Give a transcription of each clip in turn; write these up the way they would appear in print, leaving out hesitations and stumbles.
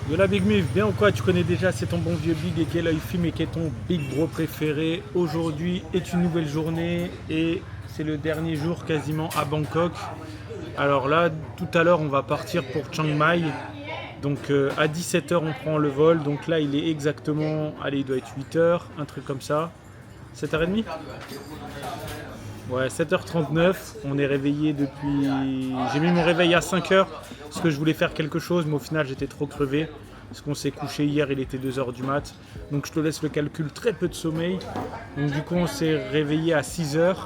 Yo la Big Miv, bien ou quoi? Tu connais déjà, c'est ton bon vieux Big et quel œil film et qui est ton Big Bro préféré. Aujourd'hui est une nouvelle journée et c'est le dernier jour quasiment à Bangkok. Alors là, tout à l'heure, on va partir pour Chiang Mai. Donc à 17h, on prend le vol. Donc là, il est exactement, allez, il doit être 8h, un truc comme ça. 7h30. Ouais, 7h39, on est réveillé depuis... J'ai mis mon réveil à 5h parce que je voulais faire quelque chose, mais au final j'étais trop crevé. Parce qu'on s'est couché hier, il était 2h du mat. Donc je te laisse le calcul, très peu de sommeil. Donc du coup on s'est réveillé à 6h.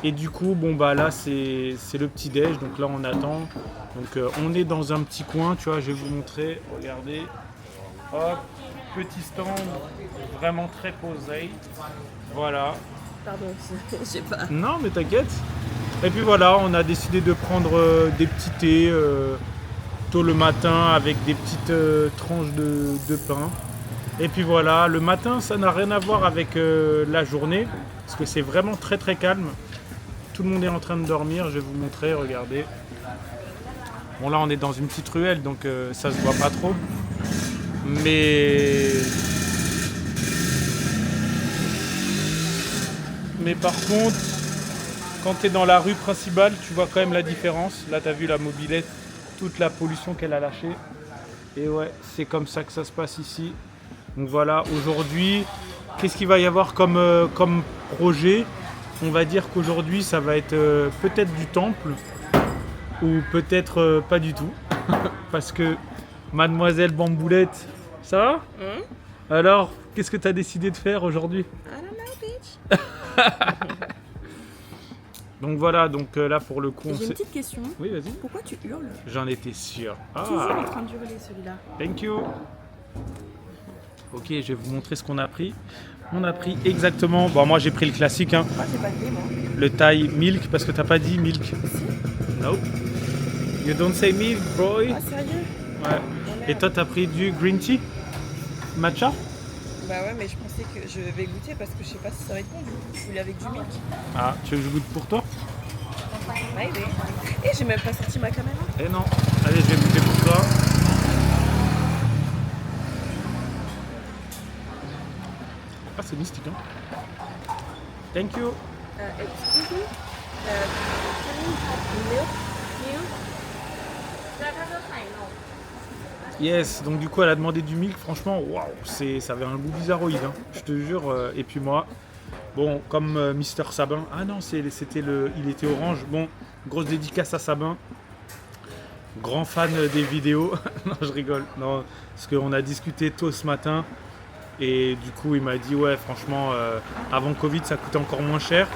Et du coup, bon bah là c'est le petit déj, donc là on attend. Donc on est dans un petit coin, tu vois, je vais vous montrer, regardez. Hop, petit stand, vraiment très posé. Voilà. Pardon, je sais pas. Non, mais t'inquiète. Et puis voilà, on a décidé de prendre des petits thés tôt le matin avec des petites tranches de pain. Et puis voilà, le matin, ça n'a rien à voir avec la journée, parce que c'est vraiment très très calme. Tout le monde est en train de dormir, je vais vous montrer, regardez. Bon là, on est dans une petite ruelle, donc ça se voit pas trop. Mais par contre, quand tu es dans la rue principale, tu vois quand même la différence. Là, tu as vu la mobilette, toute la pollution qu'elle a lâchée. Et ouais, c'est comme ça que ça se passe ici. Donc voilà, aujourd'hui, qu'est-ce qu'il va y avoir comme projet? On va dire qu'aujourd'hui, ça va être peut-être du temple ou peut-être pas du tout. Parce que Mademoiselle Bamboulette, ça va? Alors, qu'est-ce que tu as décidé de faire aujourd'hui? I don't know, bitch. Donc voilà, donc là pour le coup, on J'ai une s'est... petite question. Oui, vas-y. Pourquoi tu hurles? J'en étais sûr. Toujours en Ah, train de hurler celui-là. thank you. Ok, je vais vous montrer ce qu'on a pris. On a pris exactement... Bon, moi j'ai pris le classique, hein, Moi j'ai pas de moi. le Thai milk, parce que t'as pas dit milk. Nope. You don't say milk, boy. Ah sérieux? Ouais. Et toi, t'as pris du green tea? Matcha? Bah ouais, mais je pensais que je vais goûter parce que je sais pas si ça va être bon du coup. Je voulais avec du milk. Ah, tu veux que je goûte pour toi? Maybe. Et j'ai même pas sorti ma caméra. Eh non. Allez, je vais goûter pour toi. Ah, c'est mystique, hein. Thank you. Excuse me. Can we have milk? Yes, donc du coup elle a demandé du milk, franchement, waouh, ça avait un goût bizarroïde, hein, je te jure. Et puis moi, bon, comme Mister Sabin, ah non, il était orange. Bon, grosse dédicace à Sabin, grand fan des vidéos. Non, je rigole, non, parce qu'on a discuté tôt ce matin et du coup il m'a dit ouais, franchement, avant Covid ça coûtait encore moins cher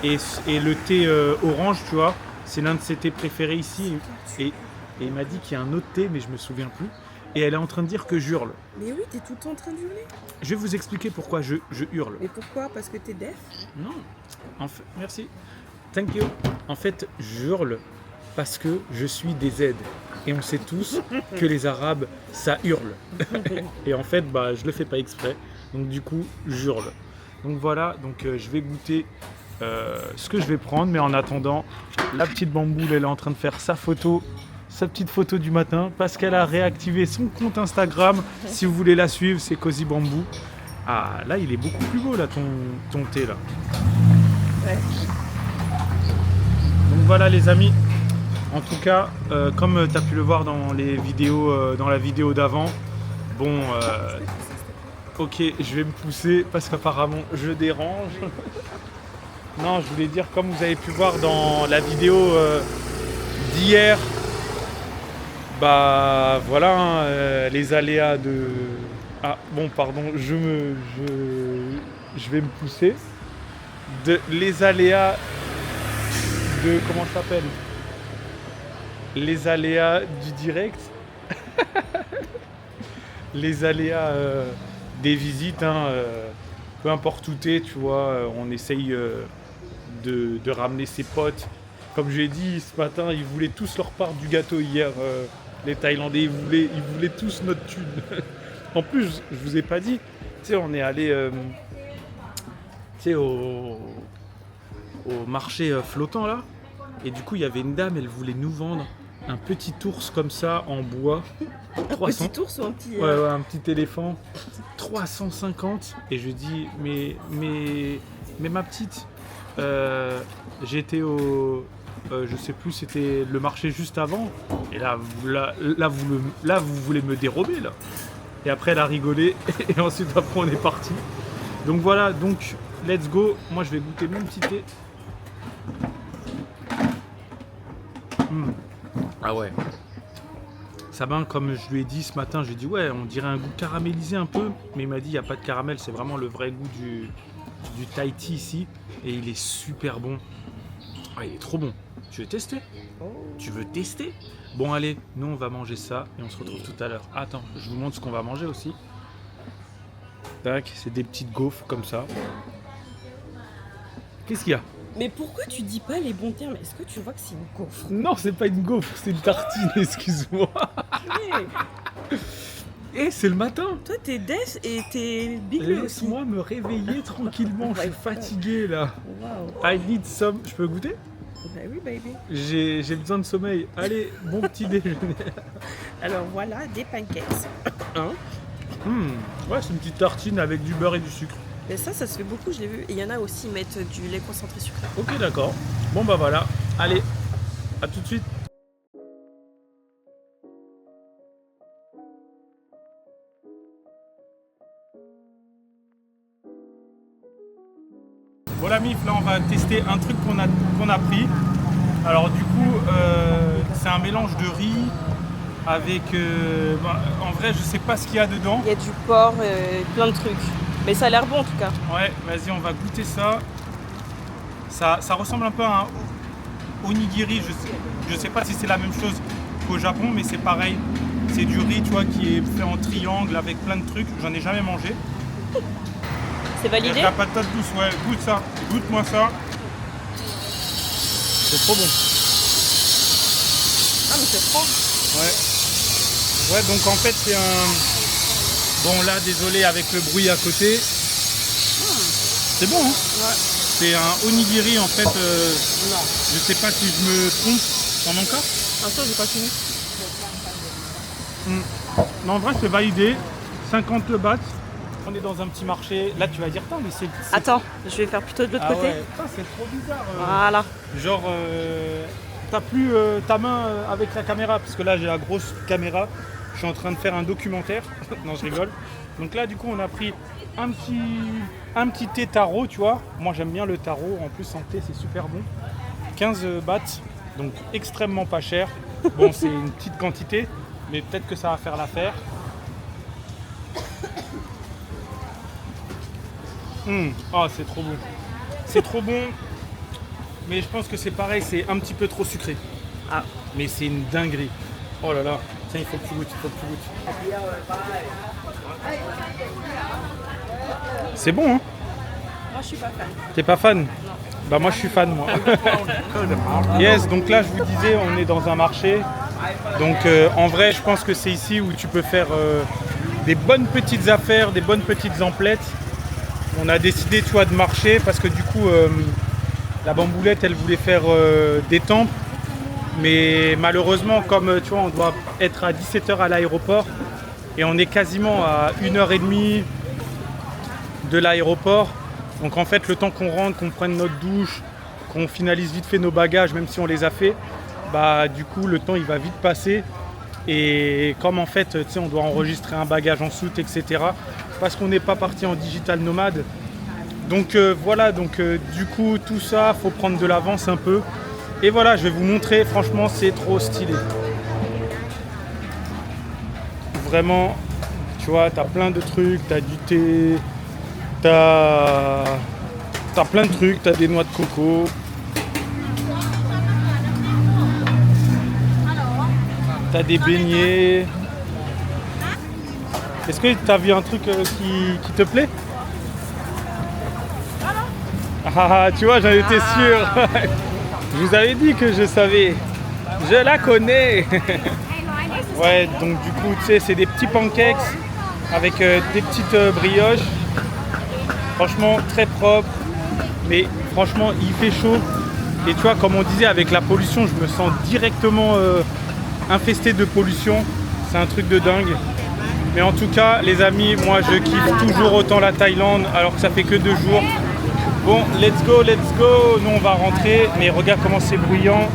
et le thé orange, tu vois, c'est l'un de ses thés préférés ici et il m'a dit qu'il y a un autre thé, mais je me souviens plus. Et elle est en train de dire que j'hurle. Mais oui, t'es tout le temps en train de hurler. Je vais vous expliquer pourquoi je hurle. Mais pourquoi? Parce que t'es deaf? Non, en fait, merci. Thank you. En fait, j'hurle parce que je suis des Z. Et on sait tous que les Arabes, ça hurle. Et en fait, bah, je le fais pas exprès. Donc du coup, j'hurle. Donc voilà, donc je vais goûter ce que je vais prendre. Mais en attendant, la petite bamboule, elle est en train de faire sa petite photo du matin parce qu'elle a réactivé son compte Instagram. Si vous voulez la suivre, c'est Cozy Bamboo. Ah, là, il est beaucoup plus beau, là, ton thé, là. Ouais. Donc voilà, les amis. En tout cas, comme tu as pu le voir dans les vidéos, dans la vidéo d'avant, bon, ok, je vais me pousser parce qu'apparemment, je dérange. Non, je voulais dire, comme vous avez pu voir dans la vidéo d'hier, bah voilà, hein, les aléas de... Ah bon, pardon, je vais me pousser. Les aléas de... Comment ça s'appelle? Les aléas du direct. Les aléas des visites, hein, peu importe où t'es, tu vois, on essaye de ramener ses potes. Comme je l'ai dit ce matin, ils voulaient tous leur part du gâteau hier. Les Thaïlandais, ils voulaient tous notre thune. En plus, je vous ai pas dit, tu sais, on est allé au marché flottant là. Et du coup, il y avait une dame, elle voulait nous vendre un petit ours comme ça en bois. Un 300. petit ours ou un petit... Ouais, un petit éléphant. 350. Et je dis, mais ma petite, j'étais au... je sais plus, c'était le marché juste avant. Et là, vous voulez me dérober, là. Et après, elle a rigolé. Et ensuite, après, on est parti. Donc voilà, donc, let's go. Moi, je vais goûter mon petit thé. Ah ouais. Sabin, comme je lui ai dit ce matin, j'ai dit ouais, on dirait un goût caramélisé un peu, mais il m'a dit il n'y a pas de caramel, c'est vraiment le vrai goût du Thai tea ici, et il est super bon. Ah, il est trop bon. Tu veux tester? Tu veux tester? Bon allez, nous on va manger ça et on se retrouve tout à l'heure. Attends, je vous montre ce qu'on va manger aussi. Tac, c'est des petites gaufres comme ça. Qu'est-ce qu'il y a? Mais pourquoi tu dis pas les bons termes? Est-ce que tu vois que c'est une gaufre? Non, c'est pas une gaufre, c'est une tartine, excuse-moi. Ouais. Et c'est le matin. Toi t'es deaf et t'es biglé aussi. Laisse-moi me réveiller tranquillement, je suis fatigué là. Wow. I need some... Je peux goûter? Bah oui baby. J'ai besoin de sommeil. Allez, bon petit déjeuner. Alors voilà, des pancakes. Hein? Ouais, c'est une petite tartine avec du beurre et du sucre. Mais ça se fait beaucoup, je l'ai vu. Et il y en a aussi, ils mettent du lait concentré sucré. Ok, d'accord. Bon bah voilà. Allez, à tout de suite. Bon la mif, là on va tester un truc qu'on a pris. Alors du coup, c'est un mélange de riz avec... en vrai, je sais pas ce qu'il y a dedans. Il y a du porc, plein de trucs. Mais ça a l'air bon en tout cas. Ouais, vas-y, on va goûter ça. Ça ressemble un peu à un onigiri. Je sais pas si c'est la même chose qu'au Japon, mais c'est pareil. C'est du riz, tu vois, qui est fait en triangle avec plein de trucs. J'en ai jamais mangé. C'est validé? La patate douce, ouais, goûte ça. Goûte-moi ça. C'est trop bon. Ah mais c'est franc. Ouais. Ouais, donc en fait, c'est un... Bon là, désolé avec le bruit à côté. C'est bon, hein? Ouais. C'est un onigiri en fait. Non. Je sais pas si je me trompe dans mon cas. Attends, j'ai pas fini. Non, en vrai, c'est validé. 50 bahts. On est dans un petit marché. Là, tu vas dire, mais c'est... Attends, je vais faire plutôt de l'autre côté. Ouais. Putain, c'est trop bizarre. Voilà. Genre, t'as plus ta main avec la caméra, parce que là, j'ai la grosse caméra. Je suis en train de faire un documentaire. Non, je rigole. Donc là, du coup, on a pris un petit thé taro, tu vois. Moi, j'aime bien le taro. En plus, en thé, c'est super bon. 15 bahts, donc extrêmement pas cher. Bon, c'est une petite quantité, mais peut-être que ça va faire l'affaire. Oh, c'est trop bon. C'est trop bon. Mais je pense que c'est pareil, c'est un petit peu trop sucré. Ah, mais c'est une dinguerie. Oh là là. Tiens, il faut que tu goûtes, C'est bon, hein? Moi, je suis pas fan. T'es pas fan? Bah moi je suis fan moi. Yes, donc là je vous disais on est dans un marché. Donc en vrai je pense que c'est ici où tu peux faire des bonnes petites affaires, des bonnes petites emplettes. On a décidé tu vois de marcher parce que du coup la bamboulette elle voulait faire des tempes. Mais malheureusement comme tu vois on doit être à 17h à l'aéroport et on est quasiment à 1h30 de l'aéroport. Donc en fait le temps qu'on rentre, qu'on prenne notre douche, qu'on finalise vite fait nos bagages, même si on les a fait, bah du coup le temps il va vite passer. Et comme en fait tu sais on doit enregistrer un bagage en soute, etc. Parce qu'on n'est pas parti en digital nomade. Donc voilà, donc du coup tout ça, faut prendre de l'avance un peu. Et voilà, je vais vous montrer, franchement c'est trop stylé. Vraiment, tu vois, t'as plein de trucs, t'as du thé. T'as plein de trucs, t'as des noix de coco. T'as des beignets. Est-ce que t'as vu un truc qui te plaît? Ah, tu vois, j'en étais sûr. Je vous avais dit que je savais. Je la connais. Ouais, donc du coup, tu sais, c'est des petits pancakes avec des petites brioches. Franchement très propre, mais franchement il fait chaud et tu vois comme on disait avec la pollution je me sens directement infesté de pollution. C'est un truc de dingue. Mais en tout cas, les amis, moi je kiffe toujours autant la Thaïlande alors que ça fait que 2 jours. Bon, let's go, let's go. Nous on va rentrer, mais regarde comment c'est bruyant.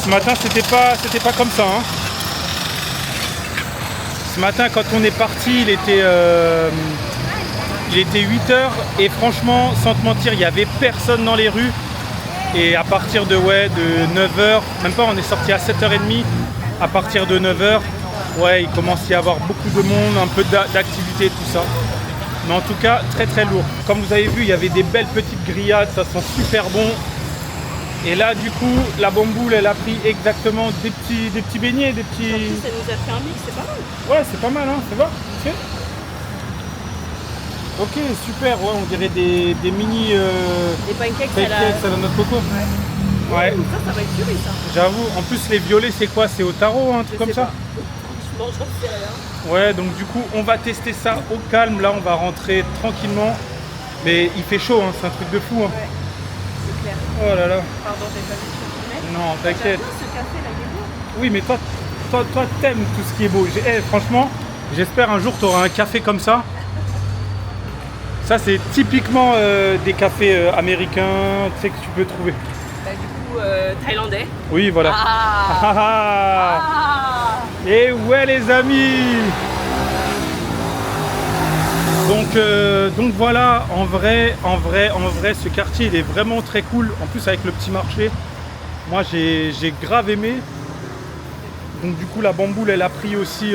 Ce matin, c'était pas comme ça. Hein. Ce matin, quand on est parti, il était 8h et franchement, sans te mentir, il n'y avait personne dans les rues. Et à partir de 9h, même pas, on est sorti à 7h30. À partir de 9h, il commence à y avoir beaucoup de monde, un peu d'activité, tout ça. Mais en tout cas, très très lourd. Comme vous avez vu, il y avait des belles petites grillades, ça sent super bon. Et là, du coup, la bamboule, elle a pris exactement des petits beignets, des petits... En plus, ça nous a fait un mix, c'est pas mal. Ouais, c'est pas mal, hein, ça va. Ok, super, ouais, on dirait des mini... Des pancakes à la noix de coco. Ouais. Ça va être curé, ça. J'avoue, en plus, les violets, c'est quoi? C'est au tarot, un truc comme ça? Franchement, j'en sais rien. Ouais, donc du coup, on va tester ça au calme. Là, on va rentrer tranquillement. Mais il fait chaud, hein, c'est un truc de fou. Hein. Ouais, c'est clair. Oh là là. Pardon, j'ai pas vu ce que tu mets. Non, t'inquiète. Ce café-là, il est beau. Oui, mais toi, t'aimes tout ce qui est beau. Franchement, j'espère un jour, tu auras un café comme ça. Ça, c'est typiquement des cafés américains, tu sais, que tu peux trouver. Bah, du coup, thaïlandais. Oui, voilà. Et ouais, les amis. Donc voilà, en vrai, ce quartier, il est vraiment très cool. En plus, avec le petit marché, moi, j'ai grave aimé. Donc du coup, la bamboule, elle a pris aussi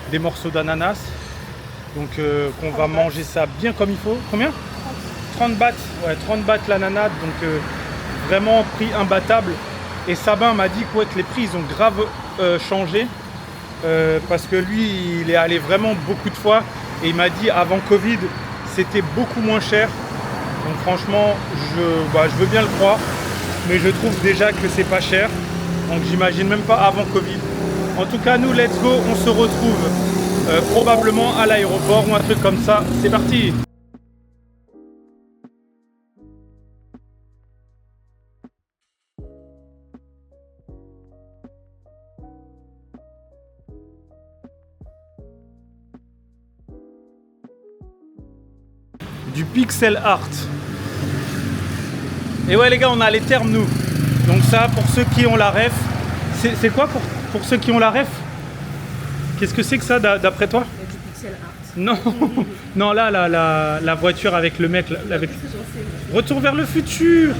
des morceaux d'ananas. Donc qu'on va manger ça bien comme il faut. Combien 30 bahts. Ouais, 30 bahts l'ananas. Donc vraiment prix imbattable. Et Sabin m'a dit que les prix ils ont grave changé. Parce que lui il est allé vraiment beaucoup de fois. Et il m'a dit avant Covid c'était beaucoup moins cher. Donc franchement je veux bien le croire. Mais je trouve déjà que c'est pas cher. Donc j'imagine même pas avant Covid. En tout cas nous let's go, on se retrouve probablement à l'aéroport ou un truc comme ça. C'est parti! Du pixel art. Et ouais les gars, on a les termes nous. Donc ça, pour ceux qui ont la ref, c'est quoi pour ceux qui ont la ref? Qu'est-ce que c'est que ça d'après toi? Du pixel art. Non, non là la voiture avec le mec, avec Retour vers le futur,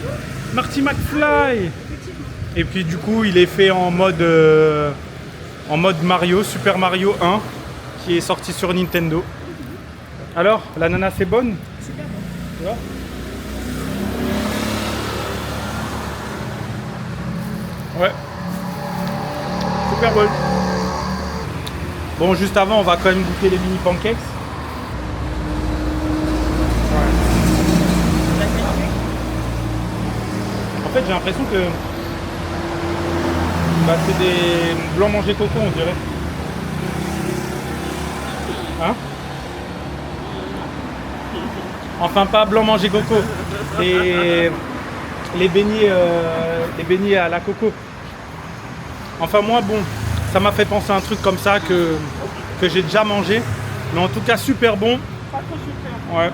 Marty McFly. Et puis du coup il est fait en mode Mario, Super Mario 1, qui est sorti sur Nintendo. Alors, l'ananas c'est bonne? Super bon. Tu vois? Ouais. Super bonne. Bon, juste avant, on va quand même goûter les mini pancakes. Ouais. En fait, j'ai l'impression que c'est des blancs mangés coco, on dirait. Hein? Enfin, pas blanc manger coco. Les beignets à la coco. Enfin, moi, bon, ça m'a fait penser à un truc comme ça que j'ai déjà mangé. Mais en tout cas, super bon. Pas trop super. Ouais.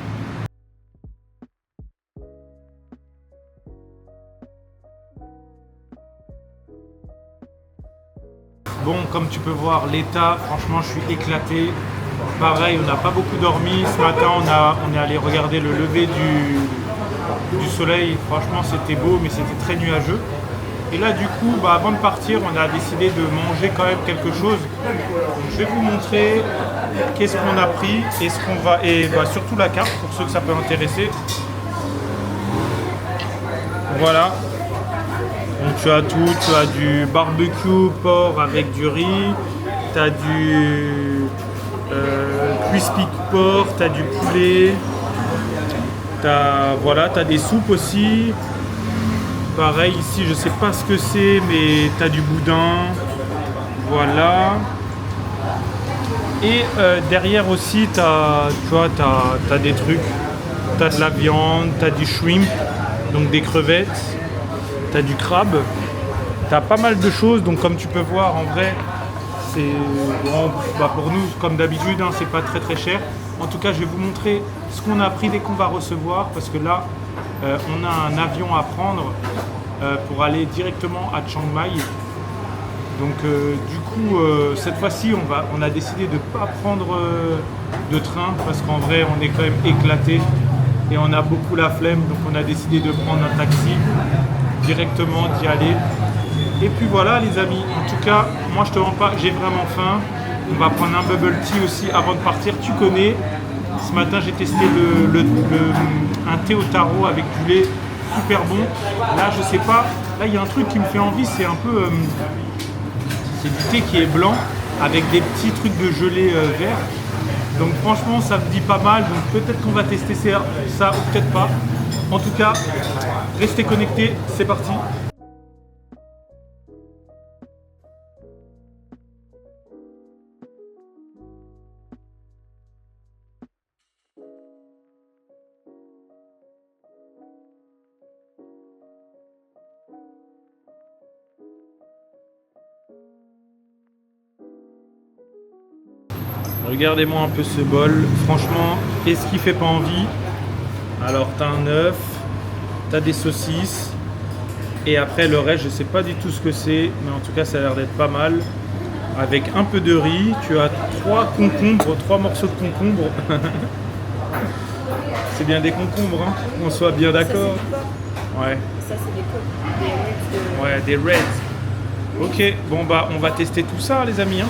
Bon, comme tu peux voir, l'état, franchement, je suis éclaté. Pareil, on n'a pas beaucoup dormi. Ce matin, on est allé regarder le lever du soleil. Franchement, c'était beau, mais c'était très nuageux. Et là, du coup, avant de partir, on a décidé de manger quand même quelque chose. Donc, je vais vous montrer qu'est-ce qu'on a pris et ce qu'on va... Et surtout la carte, pour ceux que ça peut intéresser. Voilà. Donc tu as tout, tu as du barbecue porc avec du riz, tu as du crispy porc, tu as du poulet, tu as des soupes aussi. Pareil ici, je sais pas ce que c'est, mais tu as du boudin. Voilà. Et derrière aussi, tu as des trucs. Tu as de la viande, tu as du shrimp, donc des crevettes. t'as du crabe, t'as pas mal de choses. Donc comme tu peux voir, en vrai, c'est bon, bah pour nous, comme d'habitude, hein, c'est pas très très cher. En tout cas, je vais vous montrer ce qu'on a pris dès qu'on va recevoir, parce que là, on a un avion à prendre pour aller directement à Chiang Mai. Donc du coup, cette fois-ci, on a décidé de ne pas prendre de train, parce qu'en vrai, on est quand même éclaté et on a beaucoup la flemme. Donc on a décidé de prendre un taxi directement, d'y aller. Et puis voilà les amis, en tout cas, moi je te mens pas, j'ai vraiment faim. On va prendre un bubble tea aussi avant de partir, tu connais. Ce matin j'ai testé un thé au taro avec du lait, super bon. Là je sais pas, là il y a un truc qui me fait envie, c'est un peu... c'est du thé qui est blanc avec des petits trucs de gelée vert. Donc franchement ça me dit pas mal, donc peut-être qu'on va tester ça ou peut-être pas. En tout cas, restez connectés, c'est parti. Regardez-moi un peu ce bol, franchement, qu'est-ce qui fait pas envie? Alors t'as un œuf, t'as des saucisses, et après le reste je sais pas du tout ce que c'est, mais en tout cas ça a l'air d'être pas mal. Avec un peu de riz, tu as 3 concombres, 3 morceaux de concombres. C'est bien des concombres, hein, qu'on soit bien d'accord. Ouais. Ça, c'est des reds. Ouais, des reds. Ok, bon bah on va tester tout ça les amis. Hein.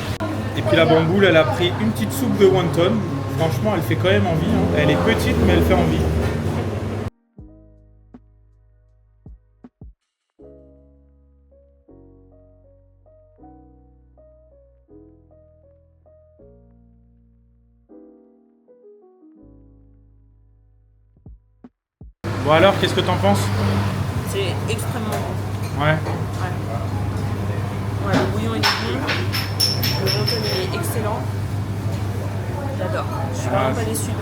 Et puis la bamboule, elle a pris une petite soupe de wonton. Franchement, elle fait quand même envie. Hein. Elle est petite, mais elle fait envie. Bon alors, qu'est-ce que t'en penses? C'est extrêmement bon. Ouais. Ouais, le bouillon il est bon. Le wonton il est excellent. J'adore. Je suis vraiment pas déçue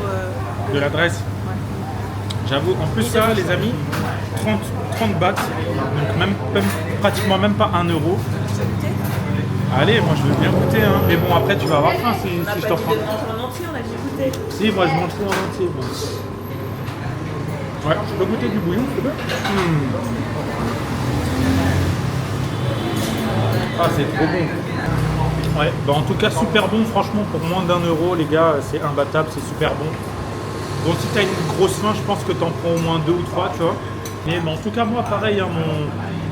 de l'adresse. Ouais. J'avoue, en plus ça les amis, 30 bahts, donc pratiquement même pas 1 euro. Ça goûté? Allez, moi je veux bien goûter, hein. Mais bon après tu vas avoir faim si je t'en prends. On n'a pas dit de manger en entier, on a dit goûter. Si, moi je mange tout en entier. Bon. Ouais, je peux goûter du bouillon, s'il te plaît? Ah, c'est trop bon. Ouais, bah en tout cas super bon, franchement, pour moins d'1 euro, les gars, c'est imbattable, c'est super bon. Bon, si t'as une grosse faim, je pense que t'en prends au moins 2 ou 3, tu vois. Mais bon, en tout cas, moi, pareil, hein,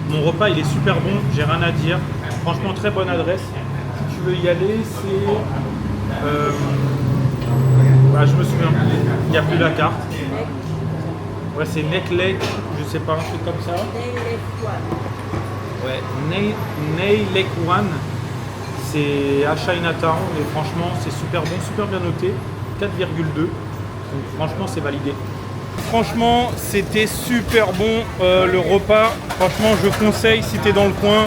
mon repas, il est super bon, j'ai rien à dire. Franchement, très bonne adresse. Si tu veux y aller, c'est... bah, je me souviens plus, il n'y a plus la carte. Ouais, c'est Neklek, je sais pas, un truc comme ça. Ouais, Neylek One. C'est à Chinatown et franchement, c'est super bon, super bien noté. 4,2. Donc franchement, c'est validé. Franchement, c'était super bon le repas. Franchement, je conseille si tu es dans le coin.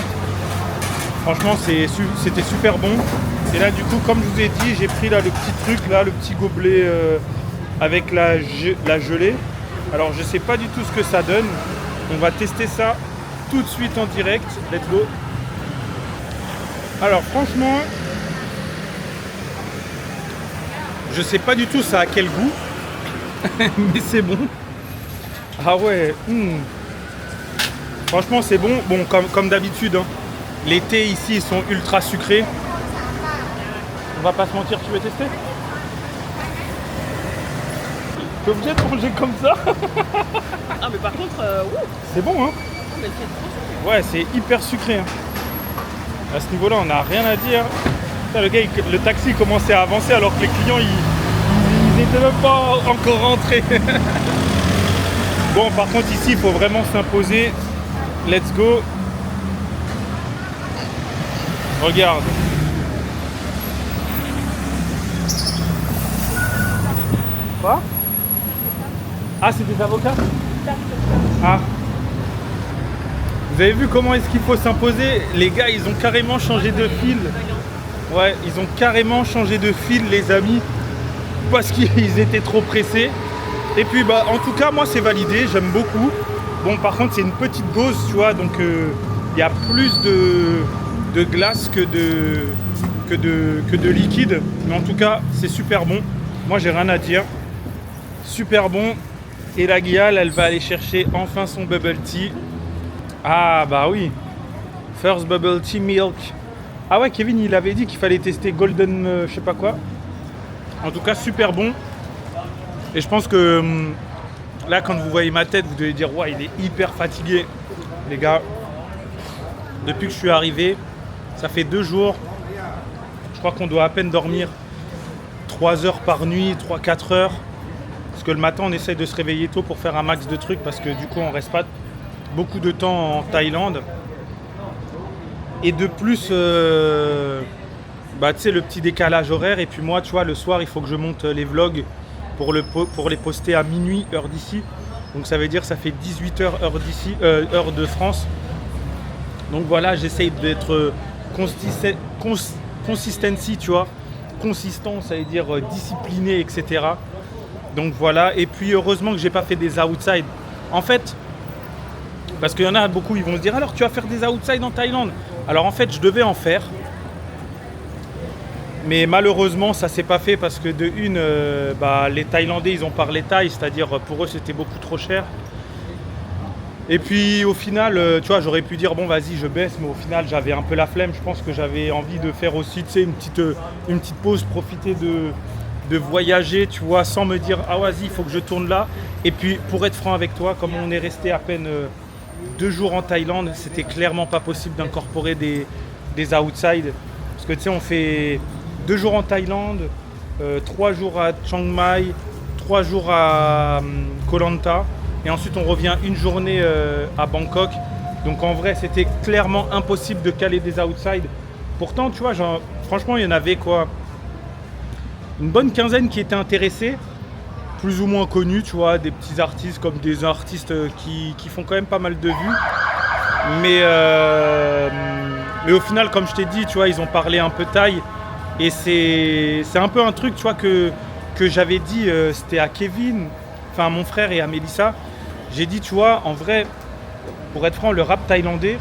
Franchement, c'était super bon. Et là, du coup, comme je vous ai dit, j'ai pris là le petit truc, là, le petit gobelet avec la gelée. Alors, je sais pas du tout ce que ça donne. On va tester ça tout de suite en direct. Let's go. Alors, franchement, je sais pas du tout ça a quel goût, mais c'est bon. Ah ouais. Franchement, c'est bon. Bon, comme d'habitude, hein. Les thés ici, ils sont ultra sucrés. On va pas se mentir, tu veux tester? T'es obligé de manger comme ça? Ah mais par contre, c'est bon, hein? mais c'est trop sucré. Ouais, c'est hyper sucré. Hein. À ce niveau-là, on n'a rien à dire. Putain, le taxi commençait à avancer alors que les clients, ils étaient même pas encore rentrés. Bon, par contre, ici, il faut vraiment s'imposer. Let's go. Regarde. Quoi? Ah, c'est des avocats? Ah. Vous avez vu comment est-ce qu'il faut s'imposer? Les gars, ils ont carrément changé de fil. Ouais, ils ont carrément changé de fil, les amis, parce qu'ils étaient trop pressés. Et puis, bah, en tout cas, moi, c'est validé. J'aime beaucoup. Bon, par contre, c'est une petite gauze, tu vois, donc il y a plus de glace que de liquide. Mais en tout cas, c'est super bon. Moi, j'ai rien à dire. Super bon. Et la Guiale, elle va aller chercher enfin son bubble tea. Ah, bah oui. First bubble tea milk. Ah ouais, Kevin, il avait dit qu'il fallait tester Golden, je sais pas quoi. En tout cas, super bon. Et je pense que là, quand vous voyez ma tête, vous devez dire, ouais, il est hyper fatigué. Les gars, depuis que je suis arrivé, ça fait 2 jours. Je crois qu'on doit à peine dormir 3 heures par nuit, 3-4 heures. Parce que le matin, on essaye de se réveiller tôt pour faire un max de trucs. Parce que du coup, on reste pas beaucoup de temps en Thaïlande. Et de plus, bah, tu sais, le petit décalage horaire. Et puis moi, tu vois, le soir, il faut que je monte les vlogs pour les poster à minuit, heure d'ici. Donc ça veut dire que ça fait 18 heures, heure d'ici, heure de France. Donc voilà, j'essaye d'être consistency, tu vois. Consistant, ça veut dire discipliné, etc. Donc voilà. Et puis heureusement que j'ai pas fait des outside. En fait, parce qu'il y en a beaucoup, ils vont se dire, alors tu vas faire des outside en Thaïlande. Alors en fait, je devais en faire. Mais malheureusement, ça s'est pas fait parce que de une, les Thaïlandais, ils ont parlé thaï, c'est-à-dire pour eux, c'était beaucoup trop cher. Et puis au final, tu vois, j'aurais pu dire, bon, vas-y, je baisse, mais au final, j'avais un peu la flemme. Je pense que j'avais envie de faire aussi, tu sais, une petite pause, profiter de voyager, tu vois, sans me dire, ah, vas-y, il faut que je tourne là. Et puis, pour être franc avec toi, comme on est resté à peine 2 jours en Thaïlande, c'était clairement pas possible d'incorporer des outside. Parce que, tu sais, on fait 2 jours en Thaïlande, 3 jours à Chiang Mai, 3 jours à Koh Lanta, et ensuite on revient une journée à Bangkok. Donc en vrai, c'était clairement impossible de caler des outside. Pourtant, tu vois, franchement, il y en avait quoi, une bonne quinzaine qui étaient intéressés, plus ou moins connus, tu vois, des petits artistes comme des artistes qui font quand même pas mal de vues. Mais au final, comme je t'ai dit, tu vois, ils ont parlé un peu thaï. Et c'est un peu un truc, tu vois, que j'avais dit, c'était à Kevin, enfin à mon frère et à Mélissa. J'ai dit, tu vois, en vrai, pour être franc, le rap thaïlandais,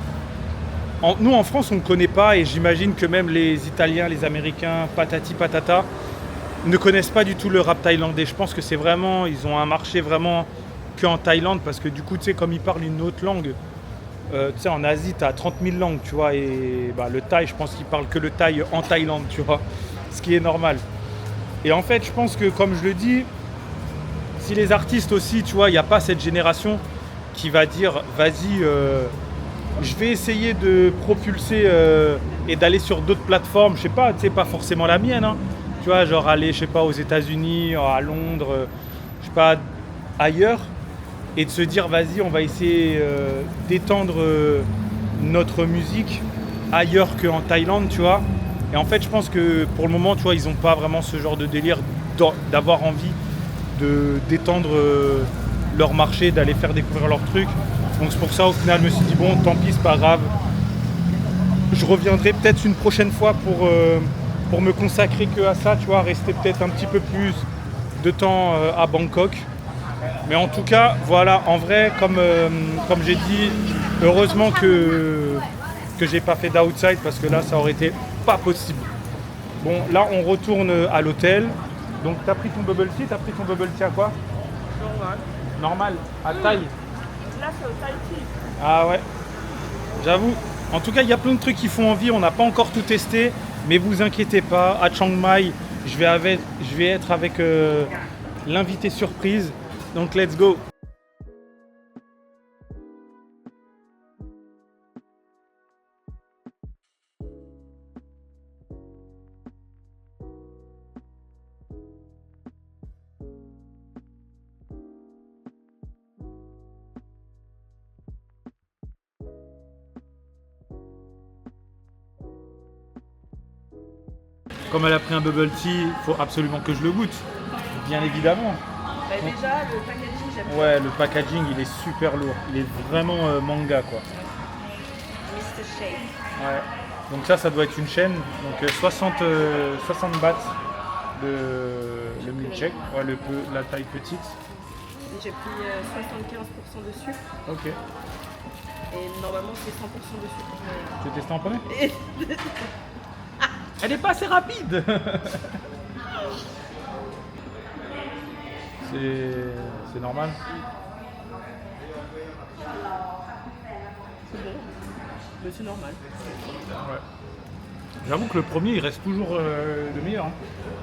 nous en France, on ne connaît pas. Et j'imagine que même les Italiens, les Américains, patati patata, ne connaissent pas du tout le rap thaïlandais. Je pense que c'est vraiment, ils ont un marché vraiment qu'en Thaïlande. Parce que du coup, tu sais, comme ils parlent une autre langue, tu sais, en Asie, tu as 30 000 langues, tu vois, et le thaï, je pense qu'ils parlent que le thaï en Thaïlande, tu vois, ce qui est normal. Et en fait, je pense que, comme je le dis, si les artistes aussi, tu vois, il n'y a pas cette génération qui va dire, vas-y, je vais essayer de propulser et d'aller sur d'autres plateformes, je sais pas, tu sais, pas forcément la mienne, hein, tu vois, genre aller, je sais pas, aux États-Unis, à Londres, je sais pas, ailleurs. Et de se dire, vas-y, on va essayer d'étendre notre musique ailleurs qu'en Thaïlande, tu vois. Et en fait, je pense que pour le moment, tu vois, ils n'ont pas vraiment ce genre de délire d'avoir envie d'étendre leur marché, d'aller faire découvrir leurs trucs. Donc c'est pour ça, au final, je me suis dit, bon, tant pis, c'est pas grave. Je reviendrai peut-être une prochaine fois pour me consacrer que à ça, tu vois, rester peut-être un petit peu plus de temps à Bangkok. Mais en tout cas, voilà, en vrai, comme j'ai dit, heureusement que j'ai pas fait d'outside parce que là, ça aurait été pas possible. Bon, là, on retourne à l'hôtel. Donc, t'as pris ton bubble tea à quoi? Normal. Normal, à Thaï. Là, c'est au Thaï tea. Ah ouais, j'avoue. En tout cas, il y a plein de trucs qui font envie. On n'a pas encore tout testé. Mais vous inquiétez pas, à Chiang Mai, je vais être avec l'invité surprise. Donc let's go. Comme elle a pris un bubble tea, il faut absolument que je le goûte. Bien évidemment. Bah, déjà, le packaging, j'aime bien. Ouais, le packaging, il est super lourd. Il est vraiment manga, quoi. Mr. Shake. Ouais. Donc ça doit être une chaîne. Donc 60 bahts le milkshake. Ouais, la taille petite. J'ai pris 75% de sucre Ok. et normalement c'est 100% de sucre. Tu testes en premier? Elle est pas assez rapide. C'est normal. C'est bon, mais c'est normal. Ouais. J'avoue que le premier il reste toujours le meilleur. Hein.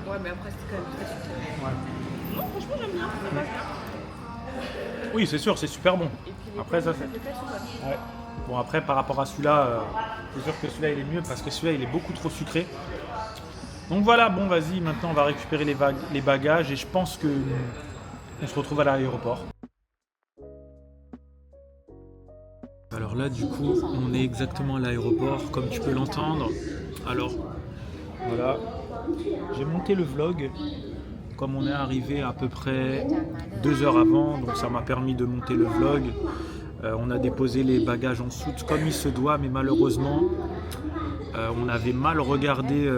Ouais, mais après c'était quand même très sucré. Ouais. Non, franchement j'aime bien, ça passe bien. Oui, c'est sûr, c'est super bon. Et puis les Après ça, pâtes, c'est. les pâtes sont bonnes. Ouais. Bon après par rapport à celui-là, c'est sûr que celui-là il est mieux parce que celui-là il est beaucoup trop sucré. Donc voilà, bon vas-y, maintenant on va récupérer les bagages et je pense que on se retrouve à l'aéroport. Alors là du coup on est exactement à l'aéroport comme tu peux l'entendre. Alors voilà, j'ai monté le vlog comme on est arrivé à peu près 2 heures avant, donc ça m'a permis de monter le vlog. On a déposé les bagages en soute comme il se doit, mais malheureusement on avait mal regardé.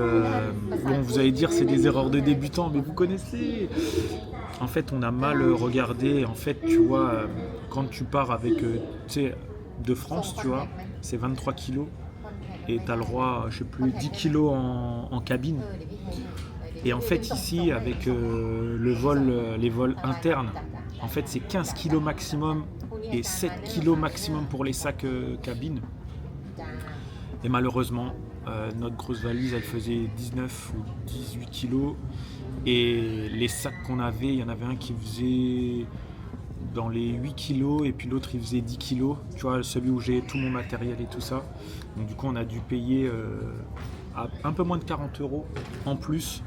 Bon, vous allez dire c'est des erreurs de débutants, mais vous connaissez. En fait, on a mal regardé. En fait, tu vois, quand tu pars avec, tu sais, de France, tu vois, c'est 23 kilos et tu as le droit, je sais plus, 10 kilos en cabine. Et en fait, ici, avec les vols internes, en fait, c'est 15 kilos maximum et 7 kilos maximum pour les sacs cabine. Et malheureusement, notre grosse valise, elle faisait 19 ou 18 kilos. Et les sacs qu'on avait, il y en avait un qui faisait dans les 8 kilos et puis l'autre il faisait 10 kilos. Tu vois, celui où j'ai tout mon matériel et tout ça. Donc du coup, on a dû payer un peu moins de 40 € en plus.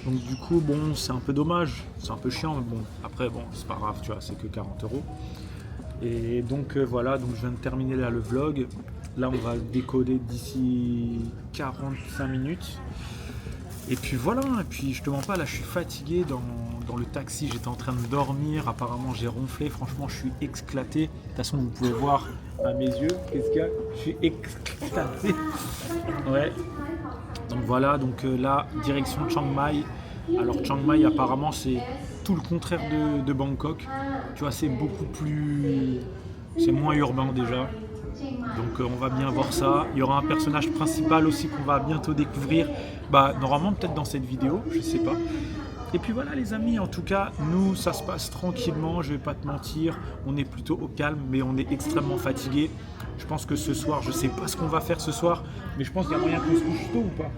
Donc du coup, bon, c'est un peu dommage. C'est un peu chiant, mais bon, après, bon, c'est pas grave, tu vois, c'est que 40 €. Et donc voilà, donc je viens de terminer là le vlog. Là on va décoder d'ici 45 minutes. Et puis voilà, et puis je te mens pas, là je suis fatigué dans le taxi, j'étais en train de dormir, apparemment j'ai ronflé, franchement je suis éclaté. De toute façon vous pouvez voir à mes yeux, qu'est-ce qu'il y a? Je suis éclaté. Ouais. Donc voilà, donc là, direction Chiang Mai. Alors Chiang Mai apparemment c'est tout le contraire de Bangkok. Tu vois, c'est beaucoup plus... c'est moins urbain déjà. Donc on va bien voir ça. Il y aura un personnage principal aussi qu'on va bientôt découvrir. Bah normalement peut-être dans cette vidéo, je sais pas. Et puis voilà les amis, en tout cas, nous ça se passe tranquillement, je vais pas te mentir. On est plutôt au calme, mais on est extrêmement fatigué. Je pense que ce soir, je sais pas ce qu'on va faire ce soir, mais je pense qu'il y a moyen qu'on se couche tôt ou pas.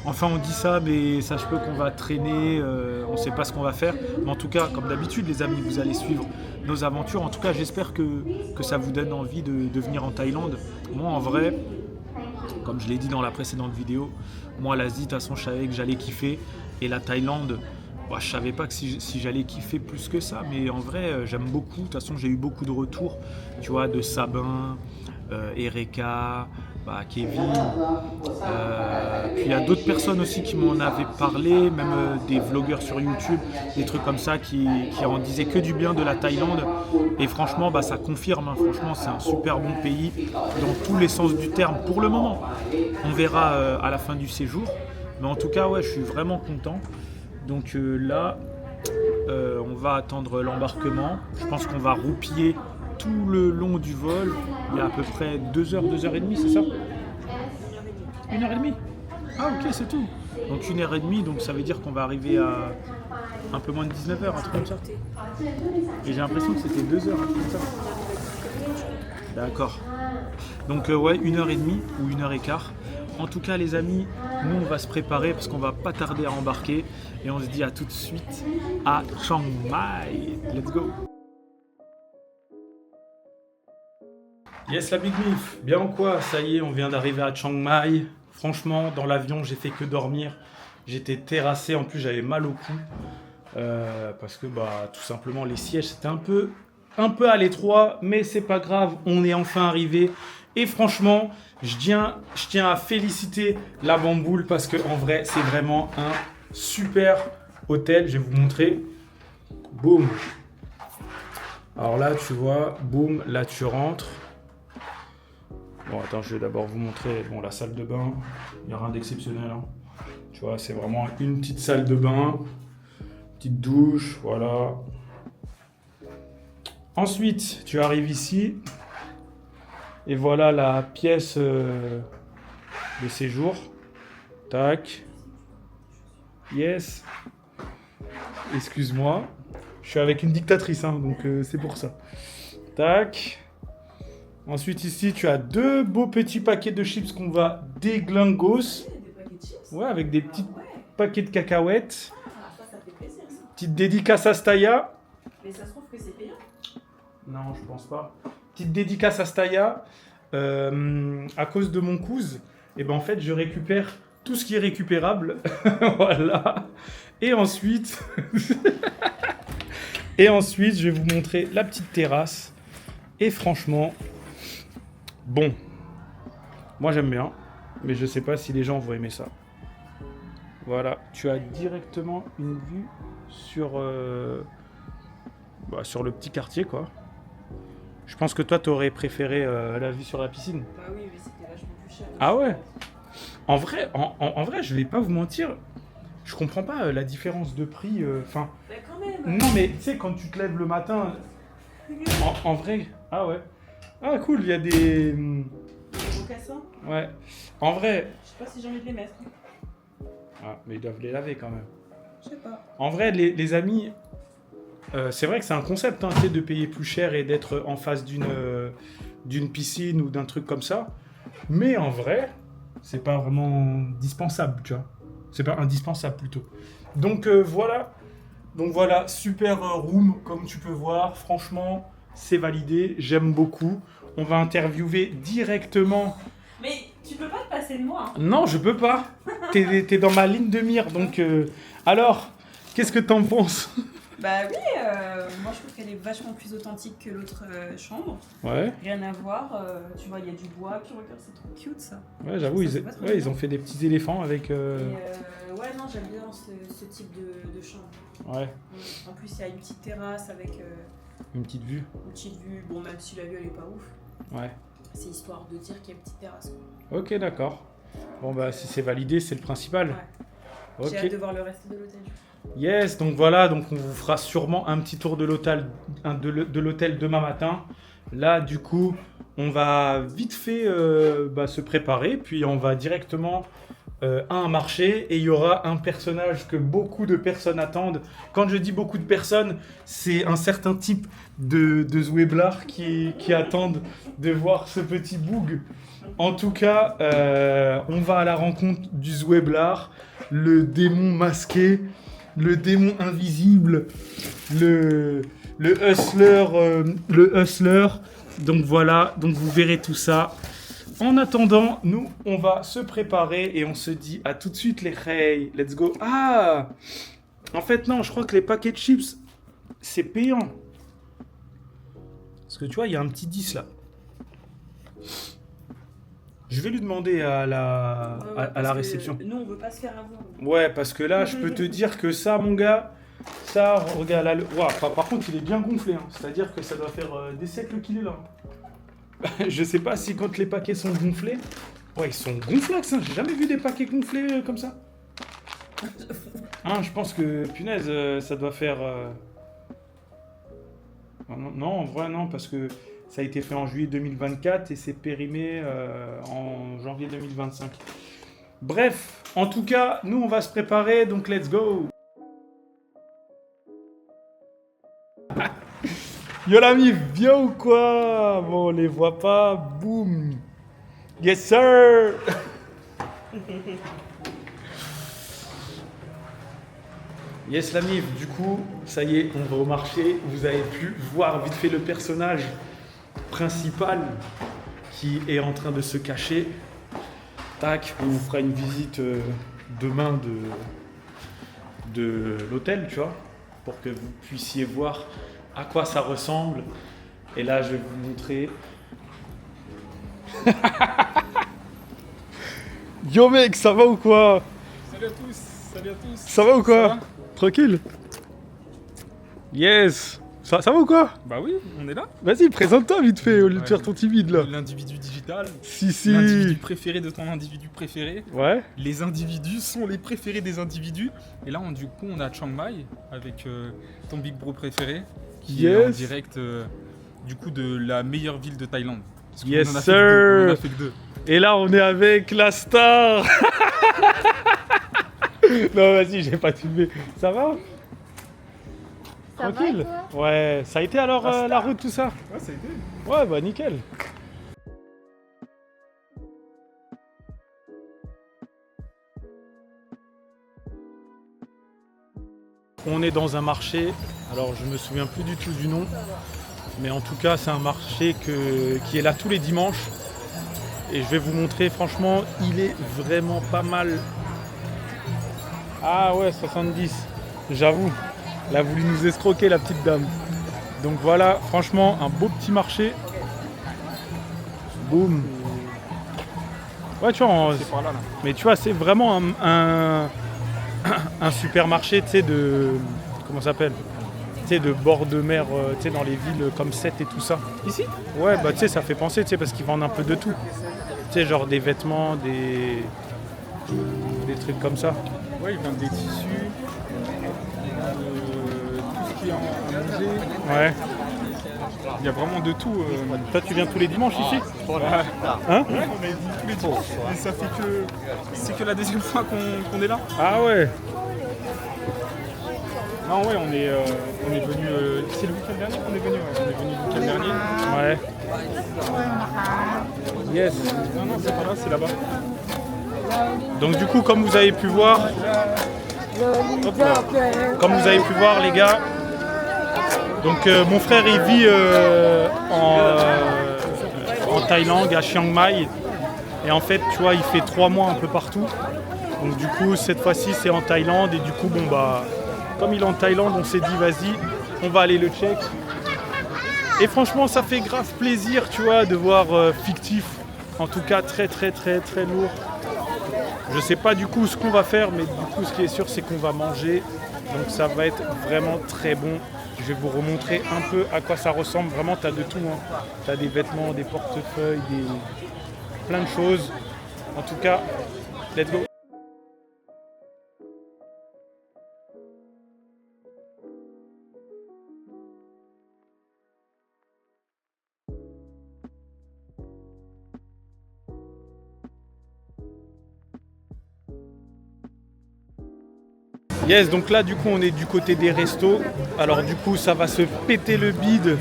Enfin on dit ça, mais sache peu qu'on va traîner, on sait pas ce qu'on va faire. Mais en tout cas, comme d'habitude les amis, vous allez suivre nos aventures. En tout cas, j'espère que ça vous donne envie de venir en Thaïlande. Moi en vrai, comme je l'ai dit dans la précédente vidéo, moi l'Asie, de toute façon je savais que j'allais kiffer. Et la Thaïlande, bah, je savais pas que si j'allais kiffer plus que ça. Mais en vrai, j'aime beaucoup. De toute façon, j'ai eu beaucoup de retours, tu vois, de Sabin, Ereka, bah, Kevin. Puis il y a d'autres personnes aussi qui m'en avaient parlé, même des vlogueurs sur YouTube, des trucs comme ça qui en disaient que du bien de la Thaïlande. Et franchement, bah, ça confirme, hein. Franchement, c'est un super bon pays dans tous les sens du terme pour le moment. On verra à la fin du séjour. Mais en tout cas, ouais, je suis vraiment content. Donc là, on va attendre l'embarquement. Je pense qu'on va roupiller tout le long du vol. Il y a à peu près 2 heures, 2 heures et demie, c'est ça? 1h30. Ah ok, c'est tout. Donc 1h30, donc ça veut dire qu'on va arriver à un peu moins de 19h, un truc comme ça. Et j'ai l'impression que c'était 2 heures, un truc comme ça. D'accord. Donc ouais, 1h30 ou 1h15. En tout cas les amis, nous on va se préparer parce qu'on va pas tarder à embarquer. Et on se dit à tout de suite à Chiang Mai. Let's go. Yes la Big Mif, bien ou quoi? Ça y est, on vient d'arriver à Chiang Mai. Franchement, dans l'avion, j'ai fait que dormir. J'étais terrassé, en plus j'avais mal au cou. Parce que bah tout simplement les sièges c'était un peu à l'étroit, mais c'est pas grave, on est enfin arrivé. Et franchement, je tiens à féliciter la Bamboule parce que en vrai, c'est vraiment un super hôtel. Je vais vous montrer. Boum. Alors là, tu vois, boum, là tu rentres. Bon, attends, je vais d'abord vous montrer la salle de bain. Il n'y a rien d'exceptionnel, hein. Tu vois, c'est vraiment une petite salle de bain. Petite douche, voilà. Ensuite, tu arrives ici. Et voilà la pièce de séjour. Tac. Yes. Excuse-moi. Je suis avec une dictatrice, hein, donc c'est pour ça. Tac. Ensuite, ici, tu as 2 beaux petits paquets de chips qu'on va déglingos. Des paquets de chips. Ouais, avec des petits Ah ouais. paquets de cacahuètes. Ah, ça fait plaisir ça. Petite dédicace à Staya. Mais ça se trouve que c'est payant. Non, je pense pas. Petite dédicace à Staya. À cause de mon cousin, et ben en fait, je récupère tout ce qui est récupérable. Voilà. Et ensuite... Et ensuite, je vais vous montrer la petite terrasse. Et franchement, bon, moi j'aime bien, mais je sais pas si les gens vont aimer ça. Voilà, tu as directement une vue sur, sur le petit quartier, quoi. Je pense que toi, t'aurais préféré la vue sur la piscine. Bah oui, mais c'était vachement plus cher. Ah ouais. En vrai, je vais pas vous mentir, je comprends pas la différence de prix. Enfin, Bah quand même. non mais tu sais, quand tu te lèves le matin, en vrai, ah ouais, ah cool, il y a des, Des mocassins. ouais, en vrai, Je sais pas si j'ai envie de les mettre. ah mais ils doivent les laver quand même. Je sais pas. En vrai, les amis, c'est vrai que c'est un concept, hein, tu sais, de payer plus cher et d'être en face d'une piscine ou d'un truc comme ça. Mais en vrai, c'est pas vraiment indispensable, tu vois. C'est pas indispensable plutôt. Donc voilà. Donc voilà, super room, comme tu peux voir. Franchement, c'est validé. J'aime beaucoup. On va interviewer directement. Mais tu peux pas te passer de moi. Hein. Non, je peux pas. T'es dans ma ligne de mire. Donc, alors, qu'est-ce que t'en penses? Bah oui, moi je trouve qu'elle est vachement plus authentique que l'autre chambre. Ouais. Rien à voir, tu vois, il y a du bois, puis regarde, c'est trop cute ça. Ouais, j'avoue, Ça, c'est pas trop ils bien. ont fait des petits éléphants avec. Et, ouais, non, j'aime bien ce type de chambre. Ouais, En plus, il y a une petite terrasse avec une petite vue. une petite vue. Bon, même si la vue elle est pas ouf, Ouais. c'est histoire de dire qu'il y a une petite terrasse. Quoi. Ok, d'accord. Bon, bah, si c'est validé, c'est le principal. Ouais. J'ai hâte Ok. de voir le reste de l'hôtel. Yes, donc voilà, donc on vous fera sûrement un petit tour de l'hôtel de l'hôtel demain matin. Là, du coup, on va vite fait se préparer, puis on va directement à un marché et il y aura un personnage que beaucoup de personnes attendent. Quand je dis beaucoup de personnes, c'est un certain type de Zouéblard qui attendent de voir ce petit boug. En tout cas, on va à la rencontre du Zouéblard, le démon masqué, le démon invisible, le hustler. Donc voilà, donc vous verrez tout ça. En attendant, nous, on va se préparer et on se dit à tout de suite les hey, let's go. Ah, en fait non, je crois que les paquets de chips, c'est payant. Parce que tu vois, il y a un petit 10 là. Je vais lui demander à la réception. Nous, on veut pas se faire avoir. Ouais, parce que là, je peux te dire que ça, mon gars, ça, regarde là. Ouah, par contre, il est bien gonflé. Hein. C'est-à-dire que ça doit faire des siècles qu'il est là. Je sais pas si quand les paquets sont gonflés. Ouais, ils sont gonflax. Hein. J'ai jamais vu des paquets gonflés comme ça. Hein, je pense que, punaise, ça doit faire. Non, en vrai, non, parce que ça a été fait en juillet 2024 et c'est périmé en janvier 2025. Bref, en tout cas, nous on va se préparer, donc let's go. Yo l'ami, viens ou quoi? Bon, on les voit pas, boum. Yes sir. Yes l'ami, du coup, ça y est, on va au marché. Vous avez pu voir vite fait le personnage principal qui est en train de se cacher. Tac, on vous fera une visite demain de l'hôtel, tu vois, pour que vous puissiez voir à quoi ça ressemble. Et là, je vais vous montrer. Yo mec, ça va ou quoi? Salut à tous, salut à tous. Ça va ou quoi? Ça va? Tranquille? Yes. Ça va ou quoi? Bah oui, on est là. Vas-y, présente-toi vite fait au lieu de Ouais, faire ton timide là. L'individu digital, Si. l'individu préféré de ton individu préféré. Ouais. Les individus sont les préférés des individus. Et là, du coup, on est à Chiang Mai avec ton Big Bro préféré qui est en Yes. direct du coup de la meilleure ville de Thaïlande. Parce qu'on Yes en a fait sir. que 2, on en a fait que 2. Et là, on est avec la star. Non, vas-y, j'ai pas filmé. Ça va? Ça va, Tranquille? toi? Ouais, ça a été alors la route, tout ça? Ouais, ça a été. Ouais, bah nickel. On est dans un marché, alors je me souviens plus du tout du nom, mais en tout cas c'est un marché qui est là tous les dimanches. Et je vais vous montrer, franchement, il est vraiment pas mal. Ah ouais, 70, j'avoue. Elle a voulu nous escroquer, la petite dame. Donc voilà, franchement, un beau petit marché. Boum. Ouais, tu vois, C'est par là, là. mais tu vois, c'est vraiment un supermarché, tu sais, de... Comment ça s'appelle? Tu sais, de bord de mer, tu sais, dans les villes comme Sète et tout ça. Ici? Ouais, bah tu sais, ça fait penser, tu sais, parce qu'ils vendent un peu de tout. Tu sais, genre des vêtements, des trucs comme ça. Ouais, ils vendent des tissus, tout ce qui est à manger. Ouais. Il y a vraiment de tout. Toi, tu viens tous les dimanches ici? Ouais. Hein? Ouais, on a dit tous les dimanches. Et ça fait que... C'est que la deuxième fois qu'on est là. Ah ouais. Non, ouais, on est venu... c'est le week-end dernier qu'on est venu, ouais. On est venu le week-end dernier. Ouais. Yes. Non, non, c'est pas là, c'est là-bas. Donc du coup, comme vous avez pu voir, les gars, donc mon frère il vit en Thaïlande, à Chiang Mai, et en fait, tu vois, il fait 3 mois un peu partout. Donc du coup, cette fois-ci, c'est en Thaïlande, et du coup, bon bah, comme il est en Thaïlande, on s'est dit, vas-y, on va aller le check. Et franchement, ça fait grave plaisir, tu vois, de voir Fictif. En tout cas, très très très très lourd. Je sais pas du coup ce qu'on va faire, mais du coup ce qui est sûr c'est qu'on va manger. Donc ça va être vraiment très bon. Je vais vous remontrer un peu à quoi ça ressemble. Vraiment t'as de tout. Hein. T'as des vêtements, des portefeuilles, plein de choses. En tout cas, let's go. Yes, donc là du coup on est du côté des restos. Alors du coup ça va se péter le bide.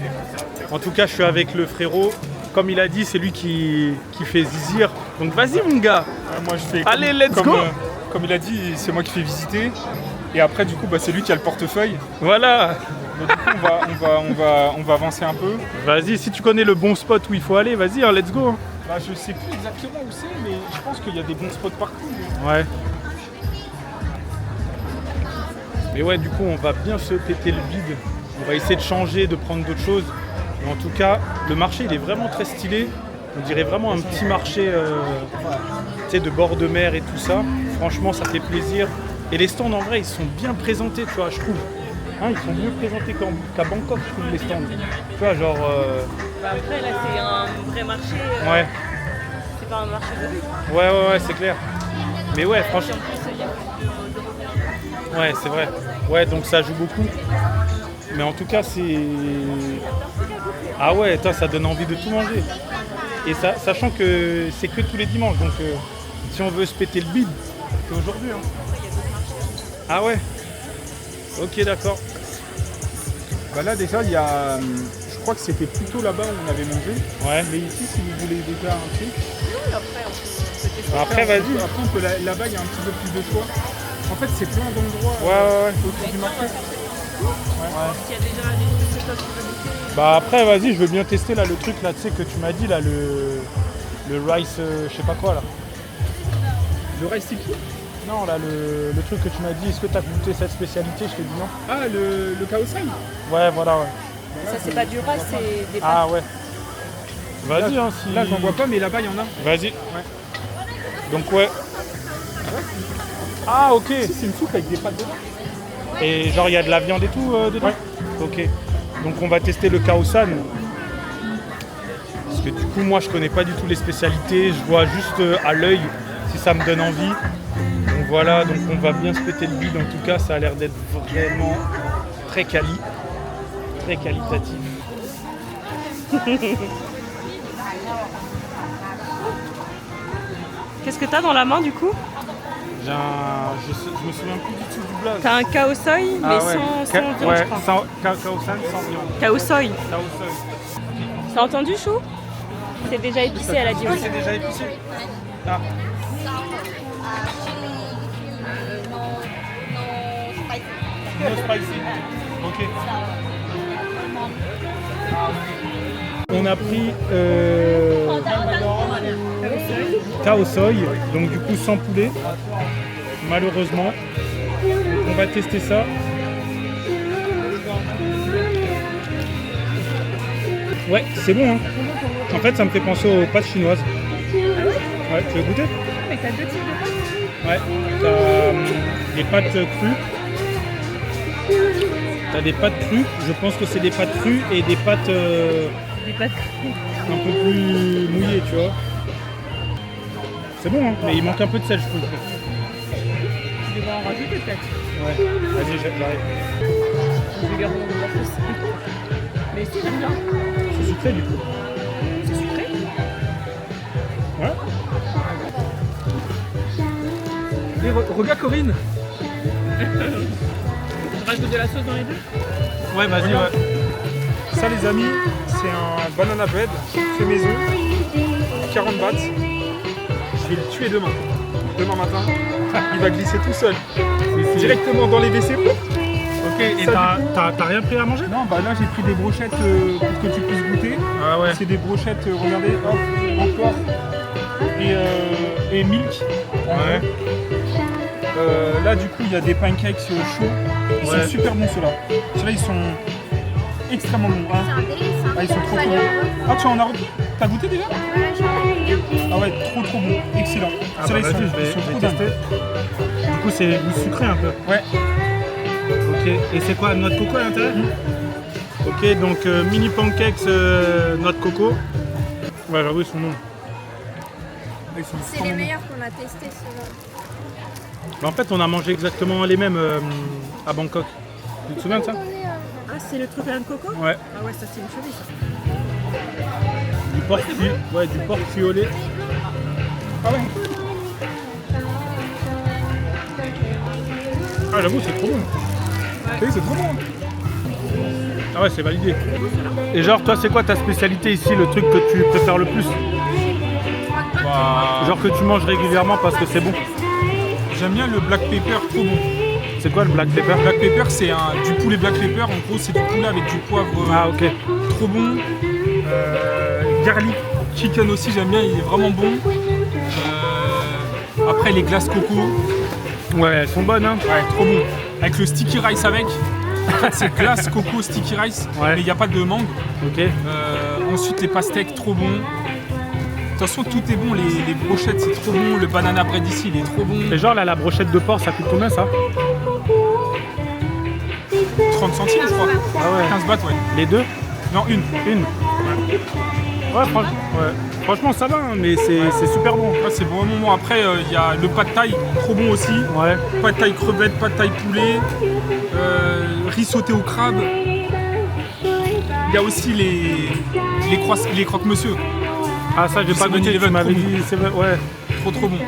En tout cas je suis avec le frérot. Comme il a dit, c'est lui qui fait zizir. Donc vas-y mon gars. Moi, je fais Allez, let's go. Comme il a dit, c'est moi qui fais visiter. Et après, du coup, bah, c'est lui qui a le portefeuille. Voilà. Donc, du coup, on va avancer un peu. Vas-y, si tu connais le bon spot où il faut aller, vas-y, hein, let's go. Bah, je sais plus exactement où c'est, mais je pense qu'il y a des bons spots partout. Ouais. Mais ouais, du coup, on va bien se péter le bide. On va essayer de changer, de prendre d'autres choses. Mais en tout cas, le marché, il est vraiment très stylé. On dirait vraiment un petit marché tu sais, de bord de mer et tout ça. Franchement, ça fait plaisir. Et les stands, en vrai, ils sont bien présentés, tu vois, je trouve. Hein, ils sont mieux présentés qu'à Bangkok, je trouve, les stands. Tu vois, genre... Bah après, là, c'est un vrai marché. Ouais. C'est pas un marché de rue. Ouais, c'est clair. Mais ouais, franchement... En plus, il y a plus de Ouais, c'est vrai. Ouais, donc ça joue beaucoup. Mais en tout cas, c'est... Ah ouais, toi, ça donne envie de tout manger. Et ça, sachant que c'est que tous les dimanches. Donc, si on veut se péter le bide, c'est aujourd'hui. Hein. Ah ouais. Ok, d'accord. Bah là, déjà, il y a... Je crois que c'était plutôt là-bas où on avait mangé. Ouais. Mais ici, si vous voulez déjà un truc... Oui, après, on peut tester. Après, vas-y. Après, on peut là-bas, il y a un petit peu plus de choix. En fait, c'est plein d'endroits Ouais. autour du marché. Il y a déjà des trucs que toi, tu peux goûter. Bah après, vas-y, je veux bien tester là le truc là, tu sais, que tu m'as dit là, le rice, je sais pas quoi là. Le rice tiki. Non, là, le truc que tu m'as dit, est-ce que tu as goûté cette spécialité? Je t'ai dit non. Ah, le kaosai. Ouais, voilà, ouais. Ça, c'est pas du rice, c'est des pâtes. Ah ouais. Vas-y, hein, si... Là, j'en vois pas, mais là-bas, il y en a. Vas-y. Ouais. Donc, ouais. Ah, ok. Si, c'est une soupe avec des pâtes dedans. Et genre, il y a de la viande et tout dedans? Ouais. Ok. Donc, on va tester le kaosan. Parce que du coup, moi, je connais pas du tout les spécialités. Je vois juste à l'œil si ça me donne envie. Donc voilà, donc on va bien se péter le bide. En tout cas, ça a l'air d'être vraiment très quali. Très qualitatif. Qu'est-ce que t'as dans la main du coup? Je me souviens plus du tout du blaze. T'as un kao soy, mais sans viande, je crois. Cacao san sans viande. Kao soy. Cacao soy. T'as entendu, Chou? C'est déjà épicé, elle a dit. Ah, c'est déjà épicé. Ah. No spicy. Ok. On a pris Kao soy, donc du coup sans poulet, malheureusement. On va tester ça. Ouais, c'est bon hein. En fait ça me fait penser aux pâtes chinoises. Ouais, tu veux goûter? Mais t'as deux types de pâtes. Ouais, t'as des pâtes crues. T'as des pâtes crues, je pense que c'est des pâtes crues et des pâtes un peu plus mouillées, tu vois. C'est bon, hein, mais il manque un peu de sel, je trouve. Tu devrais en rajouter peut-être. Ouais, vas-y, j'arrive. Je vais garder mon plus. Mais si, j'aime bien. C'est sucré du coup. C'est sucré? Ouais. Et regarde Corinne. On rajoute de la sauce dans les deux? Ouais, vas-y, ouais. Ça les amis, c'est un banana bread fait maison, 40 bahts. Je vais le tuer demain. Demain matin, il va glisser tout seul. Directement dans les WC. Ok, et t'as rien pris à manger? Non, bah là j'ai pris des brochettes pour que tu puisses goûter. Ah ouais. C'est des brochettes, regardez, hop, encore. Et milk. Ouais. Là du coup il y a des pancakes chauds. Ils sont super bons ceux-là. Ceux-là ils sont extrêmement bons. Hein. Ah, ils sont trop bons. Ah tu en as t'as goûté déjà? Ah ouais, trop bon, excellent. Ah Ceux-là bah ils sont, vas-y, ils sont trop dingues. Du coup c'est goût sucré un peu. Ouais. Ok, et c'est quoi, noix de coco à l'intérieur? Ok, donc mini pancakes noix de coco. Ouais, j'avoue ils sont bons. Ils sont C'est vraiment les bons. meilleurs qu'on a testés, ceux-là. Mais en fait on a mangé exactement les mêmes à Bangkok. Tu te souviens de ça? Ah, c'est le truc à de coco? Ouais. Ah ouais, ça c'est une cheville ça. Du porc cuit. Ouais, du porc cuit au lait. Ah ouais. Ah j'avoue c'est trop bon. Oui, c'est trop bon. Ah ouais c'est validé. Et genre toi c'est quoi ta spécialité ici, le truc que tu préfères le plus? Bah, Genre que tu manges régulièrement parce que c'est bon. j'aime bien le black pepper, trop bon. C'est quoi le black pepper? Black pepper c'est du poulet black pepper, en gros c'est du poulet avec du poivre. Ah ok. Trop bon. Garlic chicken aussi j'aime bien, il est vraiment bon. Après les glaces coco, Ouais elles sont bonnes hein. ouais, trop bon. Avec le sticky rice avec. En fait c'est glace coco sticky rice, Ouais. mais il n'y a pas de mangue. Ok. Ensuite les pastèques, trop bon. De toute façon tout est bon, les brochettes c'est trop bon, le banana bread ici il est trop bon. Et genre là la brochette de porc ça coûte combien ça? 30 centimes je crois. Ah ouais. 15 bahts ouais. Les deux? Non une. Une. Ouais, franchement ça va hein, mais c'est super bon. Ouais, c'est vraiment bon. Après il y a le pad thai, trop bon aussi. Ouais. Pad thai crevette, pad thai poulet, riz sauté au crabe. Il y a aussi les croque-monsieur. Ah ça j'ai pas Seven goûté, tu Eleven, m'avais trop dit, c'est vrai, ouais. Trop bon.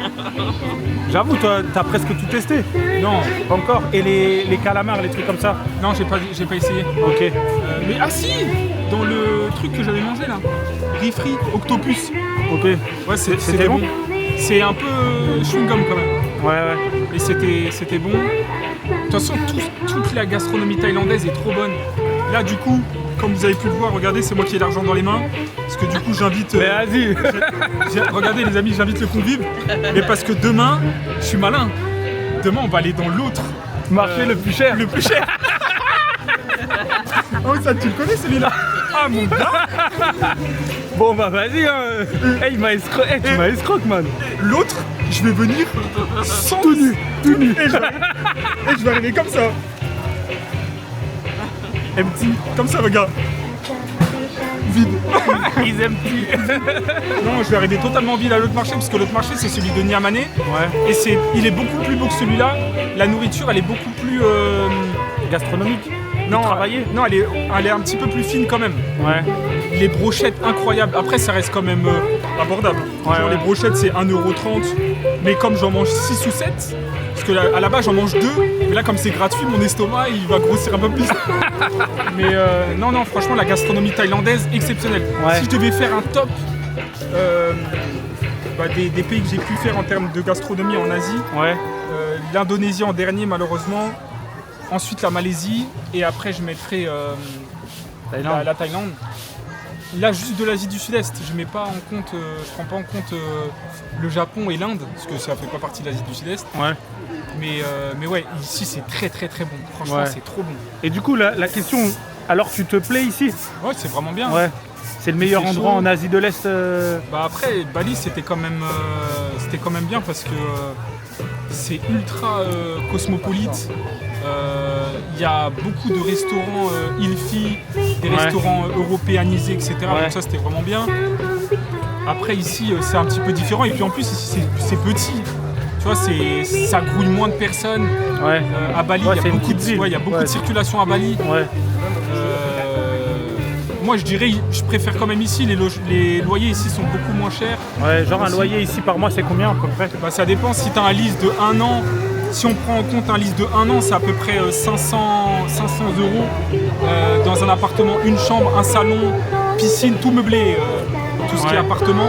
J'avoue toi t'as presque tout testé. Non, Pas encore. Et les calamars, les trucs comme ça? non j'ai pas essayé. Ok. Mais ah si, dans le truc que j'avais mangé là, riz frit, octopus. Ok. Ouais C'était bon? C'est un peu chewing-gum quand même. Ouais. Et c'était bon. De toute façon, toute la gastronomie thaïlandaise est trop bonne. Là, du coup, comme vous avez pu le voir, regardez, c'est moi qui ai l'argent dans les mains. Parce que du coup, j'invite. Mais vas-y. Regardez, les amis, j'invite le convive. Mais parce que demain, je suis malin. Demain, on va aller dans l'autre. Marché le plus cher. Le plus cher. Oh, ça, tu le connais celui-là? Ah, mon gars. Bon bah vas-y hein. Hey, tu m'as escroque man. L'autre, je vais venir sans tout nu. Et je vais arriver comme ça. Empty, comme ça, regarde. Vide. Ils aiment plus. Non, je vais arriver totalement vide à l'autre marché parce que l'autre marché c'est celui de Niamane. Ouais. Et il est beaucoup plus beau que celui-là. La nourriture elle est beaucoup plus Gastronomique. non, travaillée. Non, elle est un petit peu plus fine quand même. Ouais. les brochettes incroyables. Après, ça reste quand même abordable. Genre, les brochettes, c'est 1,30€. Mais comme j'en mange 6 ou 7, parce que à la base, j'en mange 2. Mais là, comme c'est gratuit, mon estomac, il va grossir un peu plus. Mais non, franchement, la gastronomie thaïlandaise, exceptionnelle. Ouais. Si je devais faire un top des pays que j'ai pu faire en termes de gastronomie en Asie, l'Indonésie en dernier, malheureusement. Ensuite, la Malaisie. Et après, je mettrai la Thaïlande. Là, juste de l'Asie du Sud-Est, je mets pas en compte, je prends pas en compte le Japon et l'Inde, parce que ça fait pas partie de l'Asie du Sud-Est. Ouais. Mais ouais, ici c'est très très très bon. Franchement, c'est trop bon. Et du coup, la question, alors tu te plais ici? Ouais, c'est vraiment bien. Ouais. C'est le meilleur endroit en Asie de l'Est. Après, Bali, c'était quand même bien parce que c'est ultra cosmopolite. Il y a beaucoup de restaurants Ilfi, des restaurants européanisés, etc. Donc ça, c'était vraiment bien. Après, ici, c'est un petit peu différent. Et puis en plus, ici, c'est petit. Tu vois, ça grouille moins de personnes. Ouais. À Bali, il y a beaucoup de circulation à Bali. Ouais. Moi, je dirais, je préfère quand même ici. Les loyers ici sont beaucoup moins chers. Ouais, genre un loyer ici par mois, c'est combien à peu près? Ça dépend. Si tu as un lease de 1 an, si on prend en compte un lease de 1 an, c'est à peu près 500 € dans un appartement, une chambre, un salon, piscine, tout meublé, tout ce qui est appartement.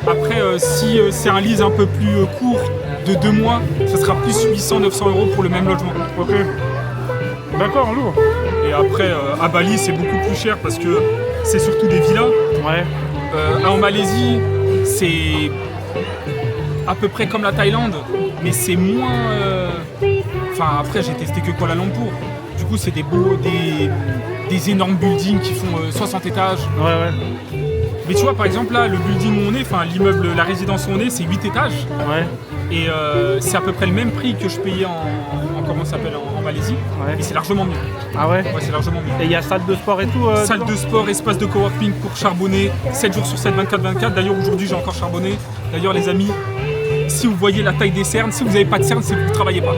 Après, si c'est un lease un peu plus court, de 2 mois, ça sera plus 800-900 € pour le même logement. Ok. D'accord, lourd. Et après, à Bali, c'est beaucoup plus cher parce que c'est surtout des villas. Ouais. En Malaisie, c'est à peu près comme la Thaïlande, mais c'est moins... Enfin, après, j'ai testé que Kuala Lumpur. Du coup, c'est des énormes buildings qui font 60 étages. Ouais. Mais tu vois, par exemple, là, le building où on est, enfin, l'immeuble, la résidence où on est, c'est 8 étages. Ouais. Et c'est à peu près le même prix que je payais comment ça s'appelle, en Malaisie. Ouais. Et c'est largement mieux. Ah ouais? Ouais, c'est largement mieux. Et il y a salle de sport et tout Salle de sport, espace de coworking pour charbonner, 7 jours sur 7, 24-24. D'ailleurs, aujourd'hui, j'ai encore charbonné. D'ailleurs, les amis, si vous voyez la taille des cernes, si vous n'avez pas de cernes, c'est que vous ne travaillez pas.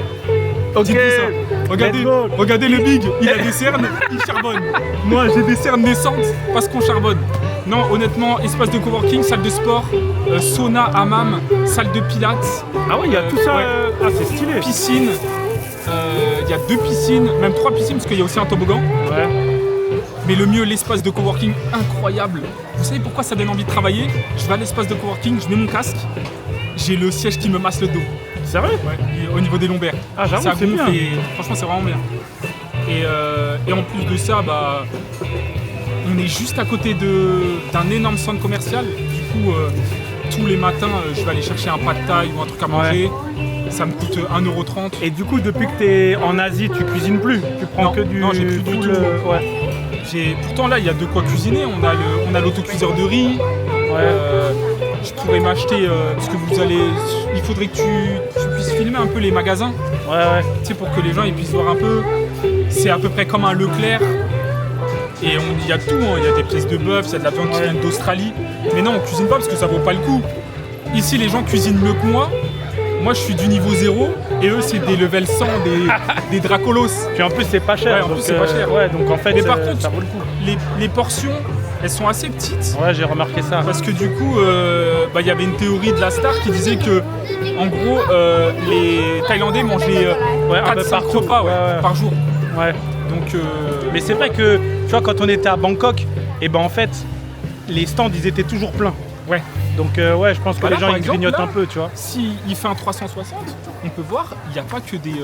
Ok. Dites-vous ça. Regardez le big, il a des cernes, il charbonne. Moi, j'ai des cernes naissantes parce qu'on charbonne. Non, honnêtement, espace de coworking, salle de sport, sauna, hammam, salle de pilates. Ah ouais, il y a tout ça. Ouais. Ah, c'est stylé. Piscine. Il y a 2 piscines, même 3 piscines parce qu'il y a aussi un toboggan. Ouais. Mais le mieux, l'espace de coworking incroyable. Vous savez pourquoi ça donne envie de travailler? Je vais à l'espace de coworking, je mets mon casque, j'ai le siège qui me masse le dos. Sérieux? Ouais, au niveau des lombaires. Ah, j'avoue, ça c'est gonfle bien. et franchement, c'est vraiment bien. Et en plus de ça, on est juste à côté d'un énorme centre commercial. Du coup, tous les matins, je vais aller chercher un pad thai ou un truc à manger. Ça me coûte 1,30 €. Et du coup, depuis que t'es en Asie, tu cuisines plus? Tu prends que du... Non, j'ai plus du tout. Ouais. Pourtant là, il y a de quoi cuisiner. On a l'autocuiseur de riz. Je pourrais m'acheter, parce que il faudrait que tu puisses filmer un peu les magasins. Ouais. Tu sais, pour que les gens ils puissent voir un peu. C'est à peu près comme un Leclerc. Et il y a tout, hein. Il y a des pièces de bœuf, il y a de la viande qui vient d'Australie. Mais non, on cuisine pas parce que ça vaut pas le coup. Ici, les gens cuisinent mieux que moi. Moi, je suis du niveau 0 et eux, c'est des level 100, des Dracolos. Puis en plus, c'est pas cher. Ouais, en plus, c'est pas cher. Ouais, donc en fait, mais par contre, ça vaut le coup. Les portions, elles sont assez petites. Ouais, j'ai remarqué ça. Parce que du coup, il y avait une théorie de la Star qui disait que, en gros, les Thaïlandais mangeaient 4-5 repas par jour. Ouais. Donc, mais c'est vrai que, tu vois, quand on était à Bangkok, et ben en fait, les stands, ils étaient toujours pleins. Ouais. Donc ouais, je pense que là, les gens par ils exemple, grignotent là, un peu, tu vois. S'il fait un 360, on peut voir, il n'y a pas que des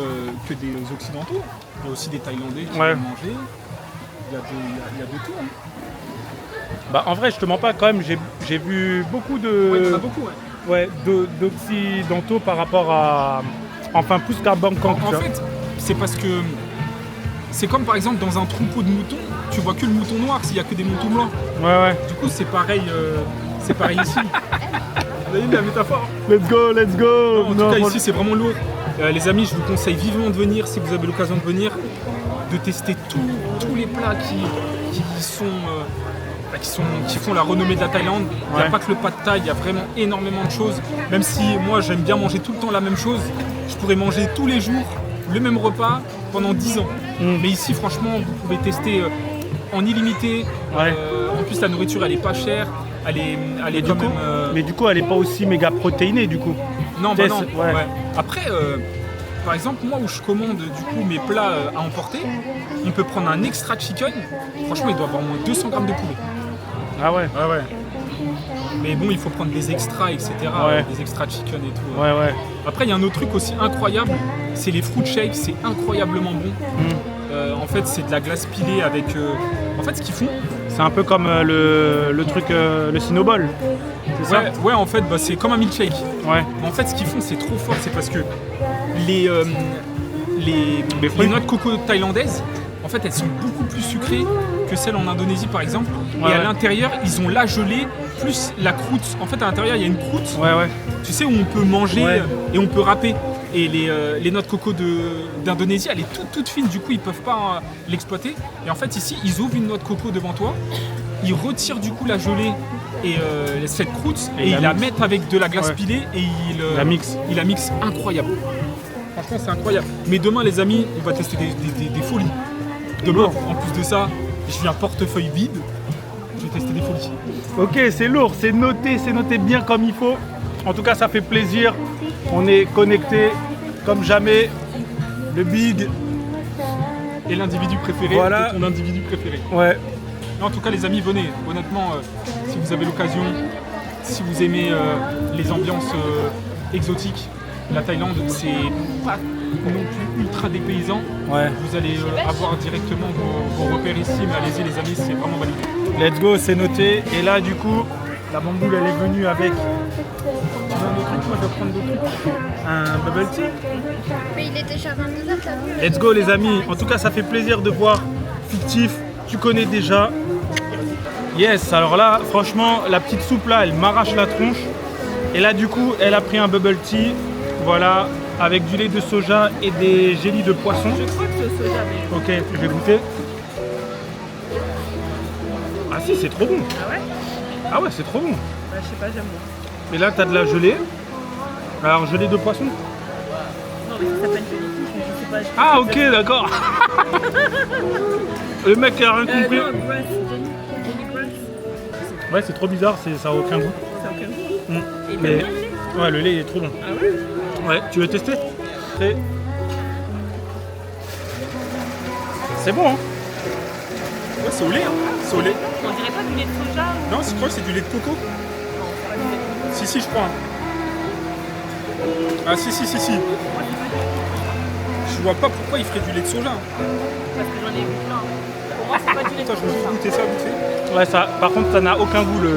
Occidentaux. Il y a aussi des Thaïlandais qui viennent manger. Il y a de tout. Hein. Bah en vrai, je te mens pas, quand même, j'ai vu beaucoup de... Ouais, il y en a beaucoup, ouais, d'Occidentaux par rapport à... Enfin, plus qu'à Bangkok. En fait, c'est parce que... C'est comme par exemple dans un troupeau de moutons, tu vois que le mouton noir s'il n'y a que des moutons blancs. Ouais. Du coup, c'est pareil ici. Vous avez vu la métaphore? Let's go. En tout cas, ici, c'est vraiment lourd. Les amis, je vous conseille vivement de venir, si vous avez l'occasion de venir, de tester tous les plats qui font la renommée de la Thaïlande. Il n'y a pas que le pad thai, il y a vraiment énormément de choses. Même si moi, j'aime bien manger tout le temps la même chose, je pourrais manger tous les jours le même repas pendant 10 ans. Mais ici, franchement, vous pouvez tester en illimité, en plus la nourriture elle est pas chère, elle est Et du quand coup, même. mais du coup, elle est pas aussi méga protéinée du coup. Non, bah Tess, non. ouais. Ouais. Après, par exemple, moi où je commande du coup mes plats à emporter, on peut prendre un extra chicken. Franchement, il doit avoir au moins 200 grammes de poulet. Ah ouais. Ah ouais. Mais bon, il faut prendre des extras, etc. Ouais. Des extra chicken et tout. Ouais, ouais. Après, il y a un autre truc aussi incroyable, c'est les fruit shakes, c'est incroyablement bon. En fait, c'est de la glace pilée avec. En fait, ce qu'ils font. C'est un peu comme le truc, le Cinnabon. C'est ça? Ouais, en fait, bah, c'est comme un milkshake. Ouais. Mais en fait, ce qu'ils font, c'est trop fort, c'est parce que les fruits. noix de coco thaïlandaises, en fait, elles sont beaucoup plus sucrées que celles en Indonésie, par exemple. Ouais, et à ouais. l'intérieur, ils ont la gelée plus la croûte. En fait, à l'intérieur, il y a une croûte. Ouais, ouais. Tu sais, où on peut manger Ouais. et on peut râper. Et les noix de coco d'Indonésie, elle est toute fine, du coup, ils peuvent pas l'exploiter. Et en fait, ici, ils ouvrent une noix de coco devant toi, ils retirent du coup la gelée et cette croûte, et ils la mettent avec de la glace Ouais. pilée et La mix. ils la mixent. Incroyable. Franchement, c'est incroyable. Mais demain, les amis, on va tester des folies. Demain, en plus de ça, je viens portefeuille vide. Je vais tester des folies. Ok, c'est lourd, c'est noté bien comme il faut. En tout cas, ça fait plaisir. On est connecté comme jamais. Le big. Et l'individu préféré, Voilà. ton individu préféré. Ouais. Mais en tout cas, les amis, venez. Honnêtement, si vous avez l'occasion, si vous aimez les ambiances exotiques, la Thaïlande, c'est pas non plus ultra dépaysant. Ouais. Vous allez avoir directement vos repères ici, mais allez-y, les amis, c'est vraiment validé. Let's go, c'est noté. Et là, du coup, la bamboule, elle est venue avec. Tu veux un autre truc? Moi, je vais prendre d'autres trucs. Un bubble tea. Mais il est déjà 22h là. Let's go, les amis. En tout cas, ça fait plaisir de voir Fictif. Tu connais déjà. Yes, alors là, franchement, la petite soupe là, elle m'arrache la tronche. Et là, du coup, elle a pris un bubble tea. Voilà, avec du lait de soja et des gélis de poisson. Je crois que c'est soja, mais. Ok, je vais goûter. Ah si, c'est trop bon. Ah ouais? Ah ouais, c'est trop bon. Bah, je sais pas, j'aime moins. Et là, t'as de la gelée. Alors, gelée de poisson. Non, mais ça s'appelle jellyfish, mais je sais pas. Ah ok, d'accord. Le mec a rien compris. Non, grass, jelly grass. Ouais, c'est trop bizarre, ça a aucun goût. Ça a aucun goût. Mm. Et t'aimes Mais bien le lait? ouais, le lait il est trop bon. Ah ouais? Ouais, tu veux tester? Et- C'est bon, hein? Ouais, c'est au lait, hein. C'est au lait. On dirait pas du lait de soja ou... Non, je crois que c'est du lait de coco. Non, c'est pas du lait de soja. Si, je crois. Ah, si. Je vois pas pourquoi il ferait du lait de soja. Parce que j'en ai vu plein. Pour moi, c'est pas du lait de Attends, je vais juste soja. goûter ça vite fait. Ouais, ça. Par contre, ça n'a aucun goût le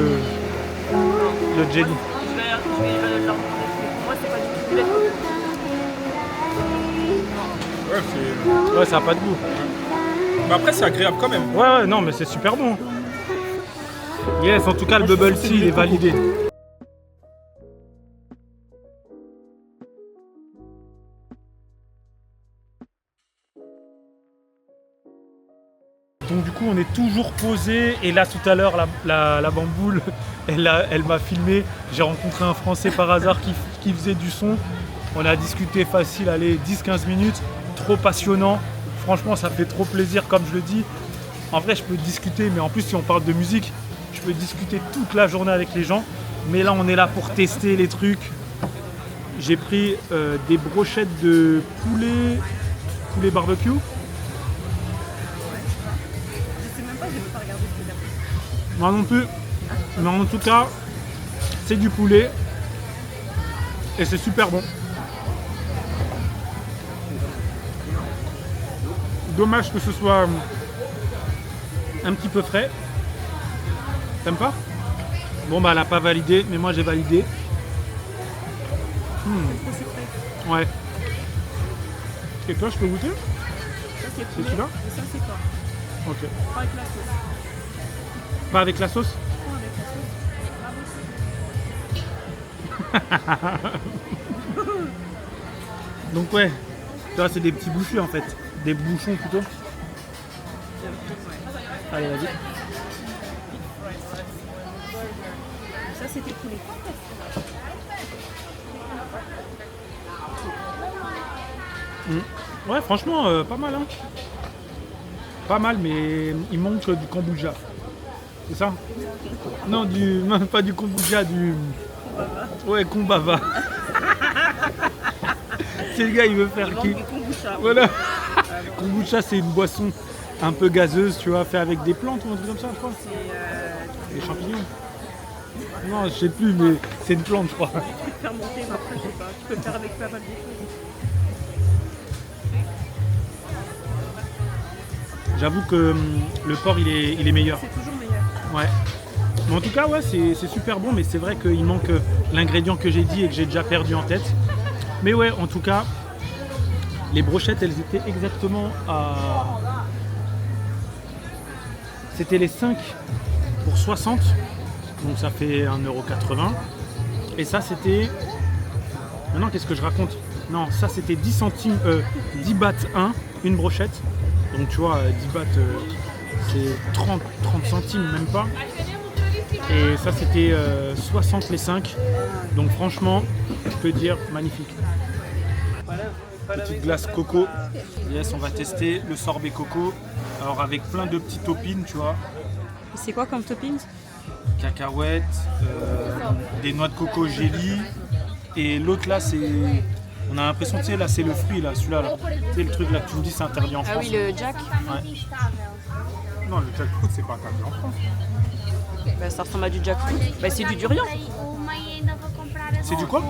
jelly. Je vais leur demander. Pour moi, c'est pas du tout du lait de soja. Ouais, c'est... Ouais, ça a pas de goût. Mais après, c'est agréable quand même. Ouais, non, mais c'est super bon. Yes, en tout cas, le bubble tea, il est validé. Donc du coup on est toujours posé et là tout à l'heure la bamboule elle m'a filmé. J'ai rencontré un Français par hasard qui faisait du son. On a discuté facile, allez 10-15 minutes, trop passionnant. Franchement ça fait trop plaisir comme je le dis. En vrai je peux discuter mais en plus si on parle de musique, je peux discuter toute la journée avec les gens. Mais là on est là pour tester les trucs. J'ai pris des brochettes de poulet barbecue. Moi non plus, mais en tout cas, c'est du poulet et c'est super bon. Dommage que ce soit un petit peu frais. T'aimes pas? Bon bah elle a pas validé, mais moi j'ai validé. Ouais. Et toi je peux goûter? C'est C'est celui-là? Et ça, c'est quoi? Ok. Pas avec la sauce. Pas avec la sauce? Pas avec la sauce. Donc ouais, tu vois c'est des petits bouchons en fait. Des bouchons plutôt. Allez vas-y. Ça, c'était poulet. Ouais franchement pas mal hein. Pas mal mais il manque du kombucha. C'est ça? Non, même pas du kombucha, du... Ouais, kombava. C'est le gars, il veut faire Il manque qui? du kombucha. Voilà. Kombucha, c'est une boisson un peu gazeuse, tu vois, fait avec des plantes ou un truc comme ça, je crois. C'est Des champignons. Non, je sais plus, mais c'est une plante, je crois. fermenté, mais après, je sais pas. Tu peux le faire avec pas mal de choses. J'avoue que le porc, il est meilleur. C'est toujours meilleur. Ouais. Mais en tout cas, ouais, c'est super bon, mais c'est vrai qu'il manque l'ingrédient que j'ai dit et que j'ai déjà perdu en tête. Mais ouais, en tout cas, les brochettes, elles étaient exactement à... C'était les 5 pour 60, donc ça fait 1,80 €. Et ça, c'était... Maintenant, qu'est-ce que je raconte? Non, ça, c'était 10 centimes, 10 bahts 1, une brochette. Donc tu vois, 10 bahts, c'est 30 centimes, même pas. Et ça, c'était 60 les 5. Donc franchement, je peux dire magnifique. Petite glace coco. Yes, on va tester le sorbet coco. Alors avec plein de petits toppings, tu vois. C'est quoi comme toppings? Cacahuètes, des noix de coco jelly. Et l'autre là, c'est... On a l'impression, tu sais, là, c'est le fruit, là, celui-là. Là. Tu sais, le truc là que tu me dis, c'est interdit en France. Ah oui, le jack. Ouais. Non, le jackfruit, c'est pas interdit en France. Bah, ça ressemble à du jackfruit. Bah, c'est du durian. C'est du quoi?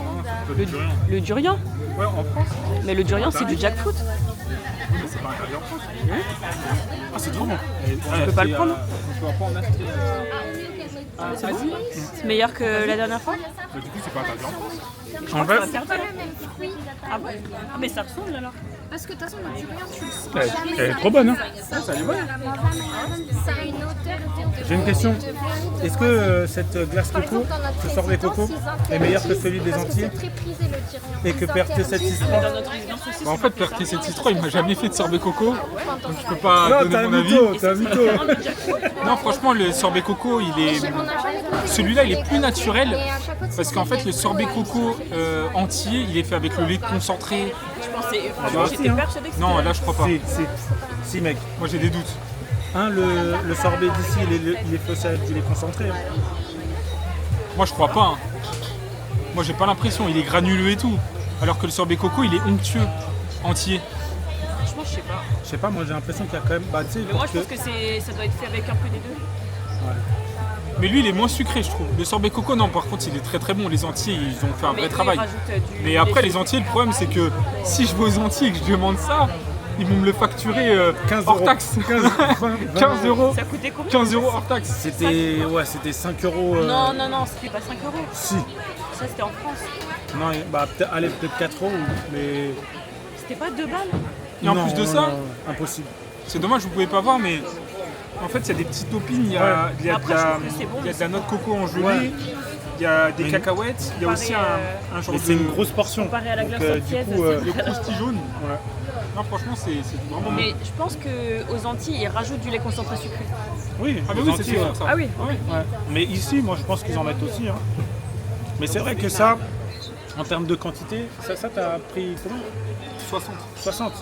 Le durian. Ouais, en France. Mais le durian, c'est du jackfruit. Mais c'est pas interdit en France. Ah, c'est trop bon. Tu peux pas le prendre. Tu vas pas en acheter. C'est meilleur que la dernière fois. Mais du coup, c'est pas interdit en France. En fait, C'est pas le même fruit. Ah ouais. Ah, mais ça ressemble alors. Parce que de toute façon, le durian, tu le sens. elle est trop bonne. Hein. Ça a une odeur. J'ai une question. Est-ce que cette glace coco, ce sorbet coco, est meilleur que celui des Antilles C'est très prisé le durian. et que Perté 763? Dans notre résidence aussi. Bah, en fait, Perté 763, il m'a jamais fait de sorbet coco. Donc je peux pas Non, donner t'as un mon avis. mytho, t'as un mytho. Non, franchement, le sorbet coco, il est... Celui-là, il est plus naturel. Parce qu'en fait, le sorbet coco entier, il est fait avec le lait concentré. Je pensais, franchement, j'étais persuadée que c'était. Non, là, je crois pas. Si, mec. Moi, j'ai des doutes. Hein, le sorbet d'ici, il est fait avec du lait concentré. Hein. Moi, je crois pas. Hein. Moi, j'ai pas l'impression. Il est granuleux et tout. Alors que le sorbet coco, il est onctueux, entier. Franchement, je sais pas. Je sais pas, moi j'ai l'impression qu'il y a quand même... Bah, tu sais, Mais moi, je pense que ça doit être fait avec un peu des deux. Mais lui, il est moins sucré, je trouve. Le sorbet coco, non, par contre, il est très très bon. Les Antilles, ils ont fait un Mais vrai eux, travail. ils rajoutent du Mais après, lait. les Antilles, le problème, c'est que si je vais aux Antilles et que je demande ça, ils vont me le facturer 15 hors €. taxe. 15 €. Ça coûtait combien? 15 € hors taxe. C'était 5 euros. Non, c'était pas 5 €. Si. Ça, c'était en France. Non, bah, peut-être 4 euros, mais... C'était pas 2 balles. Et en Non, plus de ça, non, impossible. c'est dommage, vous pouvez pas voir, mais en fait, il y a des petits toppings. Il y a, il y a Après, de je la, trouve que c'est bon, il y a mais de la noix de coco en gelée, Ouais. il y a des Mais- cacahuètes, il y a aussi un genre Mais de... c'est une grosse portion. Comparé à la glace Donc, entière, du coup, ça, Le croustille jaune. ouais. Non, franchement, c'est vraiment bon. Mais je pense qu'aux Antilles, ils rajoutent du lait concentré sucré. Oui, Ah, mais aux oui, c'est Antilles, sûr, ouais. ça. Ah oui, Ouais. Mais ici, moi je pense qu'ils en mettent aussi. Hein. Mais c'est vrai que ça, en termes de quantité, ça t'as pris combien? 60. 60.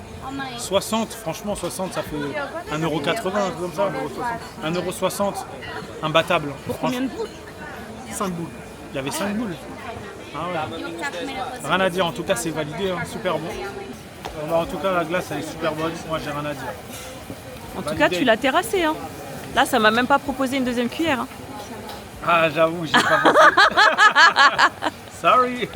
60, franchement 60 ça fait 1,80 €, un truc comme ça. 1,60 €, imbattable. Pour combien de boules? 5 boules. Il y avait 5 boules. Ah ouais. Rien à dire, en tout cas c'est validé, hein. Super bon. En tout cas la glace elle est super bonne, moi j'ai rien à dire. En tout cas, tu l'as terrassé. Hein. Là, ça m'a même pas proposé une deuxième cuillère. Hein. Ah j'avoue, j'ai pas pensé. Sorry.